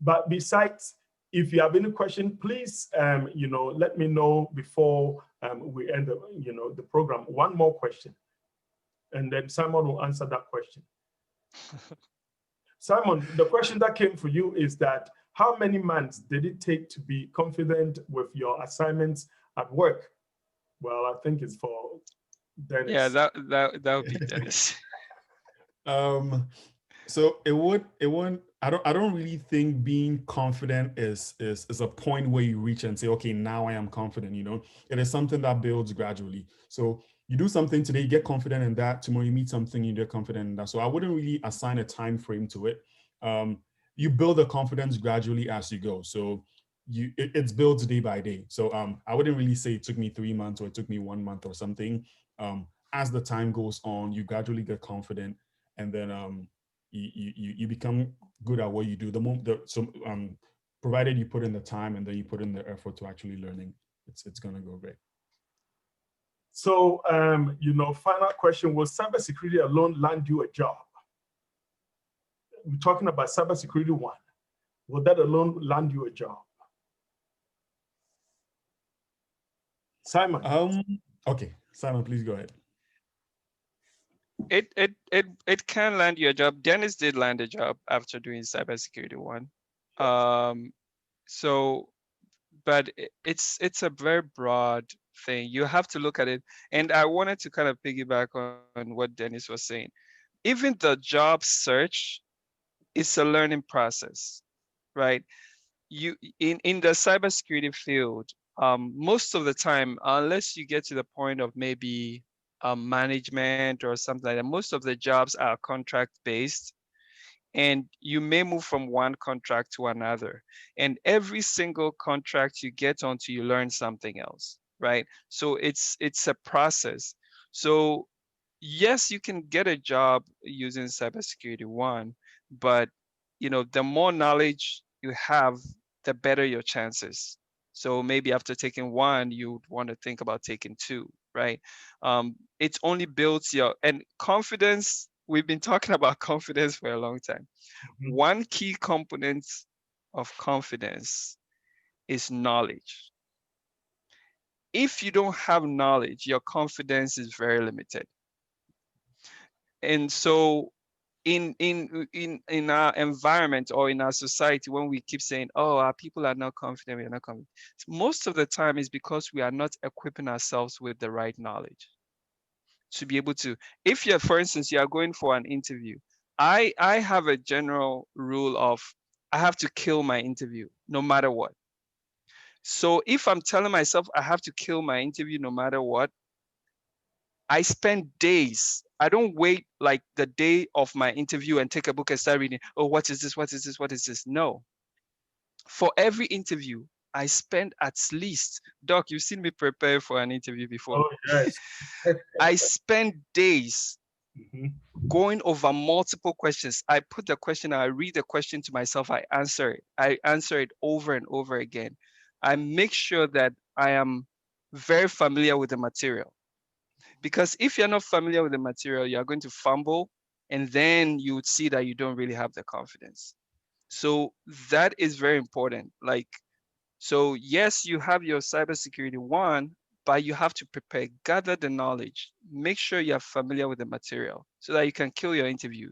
But besides, if you have any question, please, let me know before we end the program. One more question, and then Simon will answer that question. Simon, the question that came for you is that how many months did it take to be confident with your assignments at work? Well, I think it's for Dennis. Yeah, that would be Dennis. So it wouldn't. I don't really think being confident is a point where you reach and say, okay, now I am confident. You know, it is something that builds gradually. So you do something today, you get confident in that. Tomorrow you meet something, you get confident in that. So I wouldn't really assign a time frame to it. You build the confidence gradually as you go. So it's built day by day. So I wouldn't really say it took me 3 months or it took me 1 month or something. As the time goes on, you gradually get confident, and then you become good at what you do. Provided you put in the time and then you put in the effort to actually learning, it's gonna go great. So, final question: will cybersecurity alone land you a job? We're talking about cybersecurity one. Will that alone land you a job? Simon. Okay, Simon, please go ahead. It can land you a job. Dennis did land a job after doing cybersecurity one. So, but it's a very broad thing. You have to look at it. And I wanted to kind of piggyback on what Dennis was saying. Even the job search is a learning process, right? You in the cybersecurity field, most of the time, unless you get to the point of maybe management or something like that, most of the jobs are contract based, and you may move from one contract to another. And every single contract you get onto, you learn something else, right? So it's a process. So yes, you can get a job using cybersecurity one, but the more knowledge you have, the better your chances. So maybe after taking one, you would want to think about taking two, right? It only builds your and confidence. We've been talking about confidence for a long time. Mm-hmm. One key component of confidence is knowledge. If you don't have knowledge, your confidence is very limited. And so in our environment or in our society, when we keep saying, oh, our people are not confident, we are not confident, most of the time is because we are not equipping ourselves with the right knowledge to be able to, if you're, for instance, you are going for an interview. I have a general rule of I have to kill my interview no matter what. So if I'm telling myself I have to kill my interview no matter what, I spend days. I don't wait like the day of my interview and take a book and start reading. Oh, what is this? What is this? What is this? No. For every interview, I spend at least, Doc, you've seen me prepare for an interview before. Oh, yes. I spend days Mm-hmm. going over multiple questions. I put the question, I read the question to myself, I answer it. I answer it over and over again. I make sure that I am very familiar with the material. Because if you're not familiar with the material, you're going to fumble, and then you would see that you don't really have the confidence. So that is very important. Like, so yes, you have your cybersecurity one, but you have to prepare, gather the knowledge, make sure you're familiar with the material so that you can kill your interview.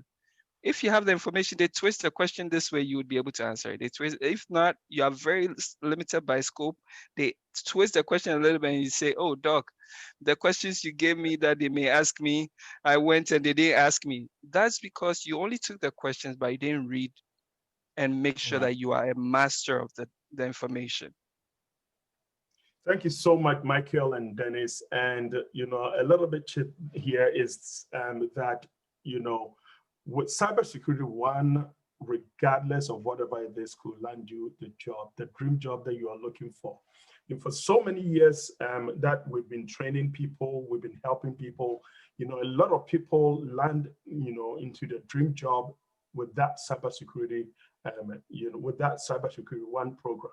If you have the information, they twist the question this way, you would be able to answer it. They twist, if not, you are very limited by scope. They twist the question a little bit and you say, oh, Doc, the questions you gave me that they may ask me, I went and they didn't ask me. That's because you only took the questions, but you didn't read and make sure that you are a master of the information. Thank you so much, Michael and Dennis. And, a little bit here is that, with cybersecurity one, regardless of whatever it is, could land you the job, the dream job that you are looking for. And for so many years that we've been training people, we've been helping people, a lot of people land, into the dream job with that cybersecurity, with that cybersecurity one program.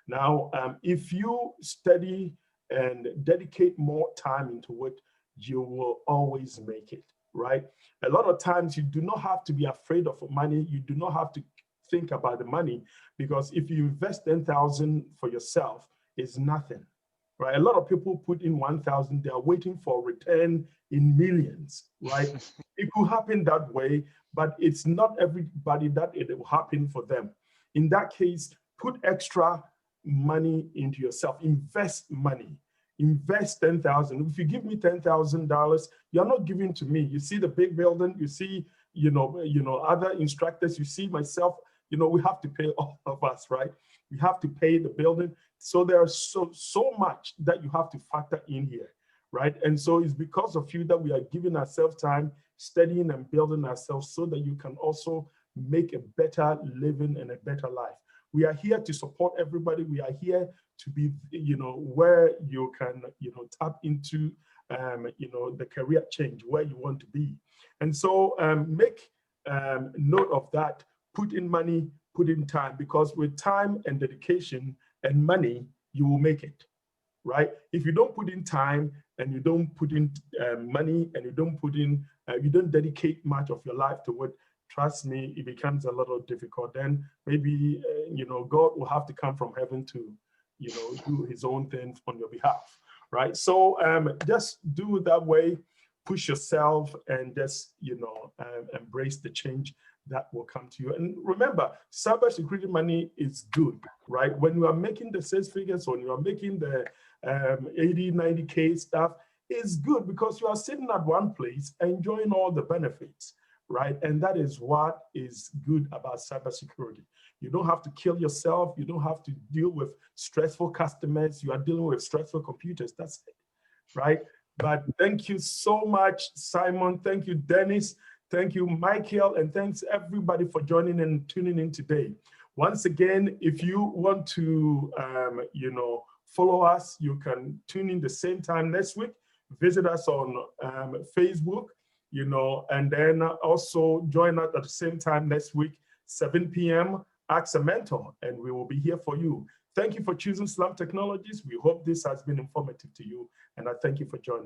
Now, if you study and dedicate more time into it, you will always make it, right? A lot of times you do not have to be afraid of money. You do not have to think about the money, because if you invest 10,000 for yourself, it's nothing, right? A lot of people put in 1,000, they are waiting for return in millions, right? It could happen that way, but it's not everybody that it will happen for them. In that case, put extra money into yourself, invest money, invest 10,000. If you give me $10,000, you're not giving to me. You see the big building, you see, other instructors, you see myself, we have to pay, all of us, right? We have to pay the building. So there's so much that you have to factor in here, right? And so it's because of you that we are giving ourselves time, studying and building ourselves so that you can also make a better living and a better life. We are here to support everybody. We are here to be, where you can, tap into, the career change, where you want to be. And so make note of that. Put in money, put in time, because with time and dedication and money, you will make it, right? If you don't put in time and you don't put in money and you don't put in, you don't dedicate much of your life to it, trust me, it becomes a little difficult. Then maybe, God will have to come from heaven to, do his own thing on your behalf, right? So just do it that way, push yourself and just, embrace the change that will come to you. And remember, cybersecurity money is good, right? When you are making the sales figures, when you are making the 80, 90K stuff, it's good because you are sitting at one place enjoying all the benefits, right? And that is what is good about cybersecurity. You don't have to kill yourself. You don't have to deal with stressful customers. You are dealing with stressful computers. That's it, right? But thank you so much, Simon. Thank you, Dennis. Thank you, Michael. And thanks everybody for joining and tuning in today. Once again, if you want to, follow us, you can tune in the same time next week. Visit us on Facebook, and then also join us at the same time next week, 7 p.m. Ask a Mentor, and we will be here for you. Thank you for choosing Slamm Technologies. We hope this has been informative to you, and I thank you for joining.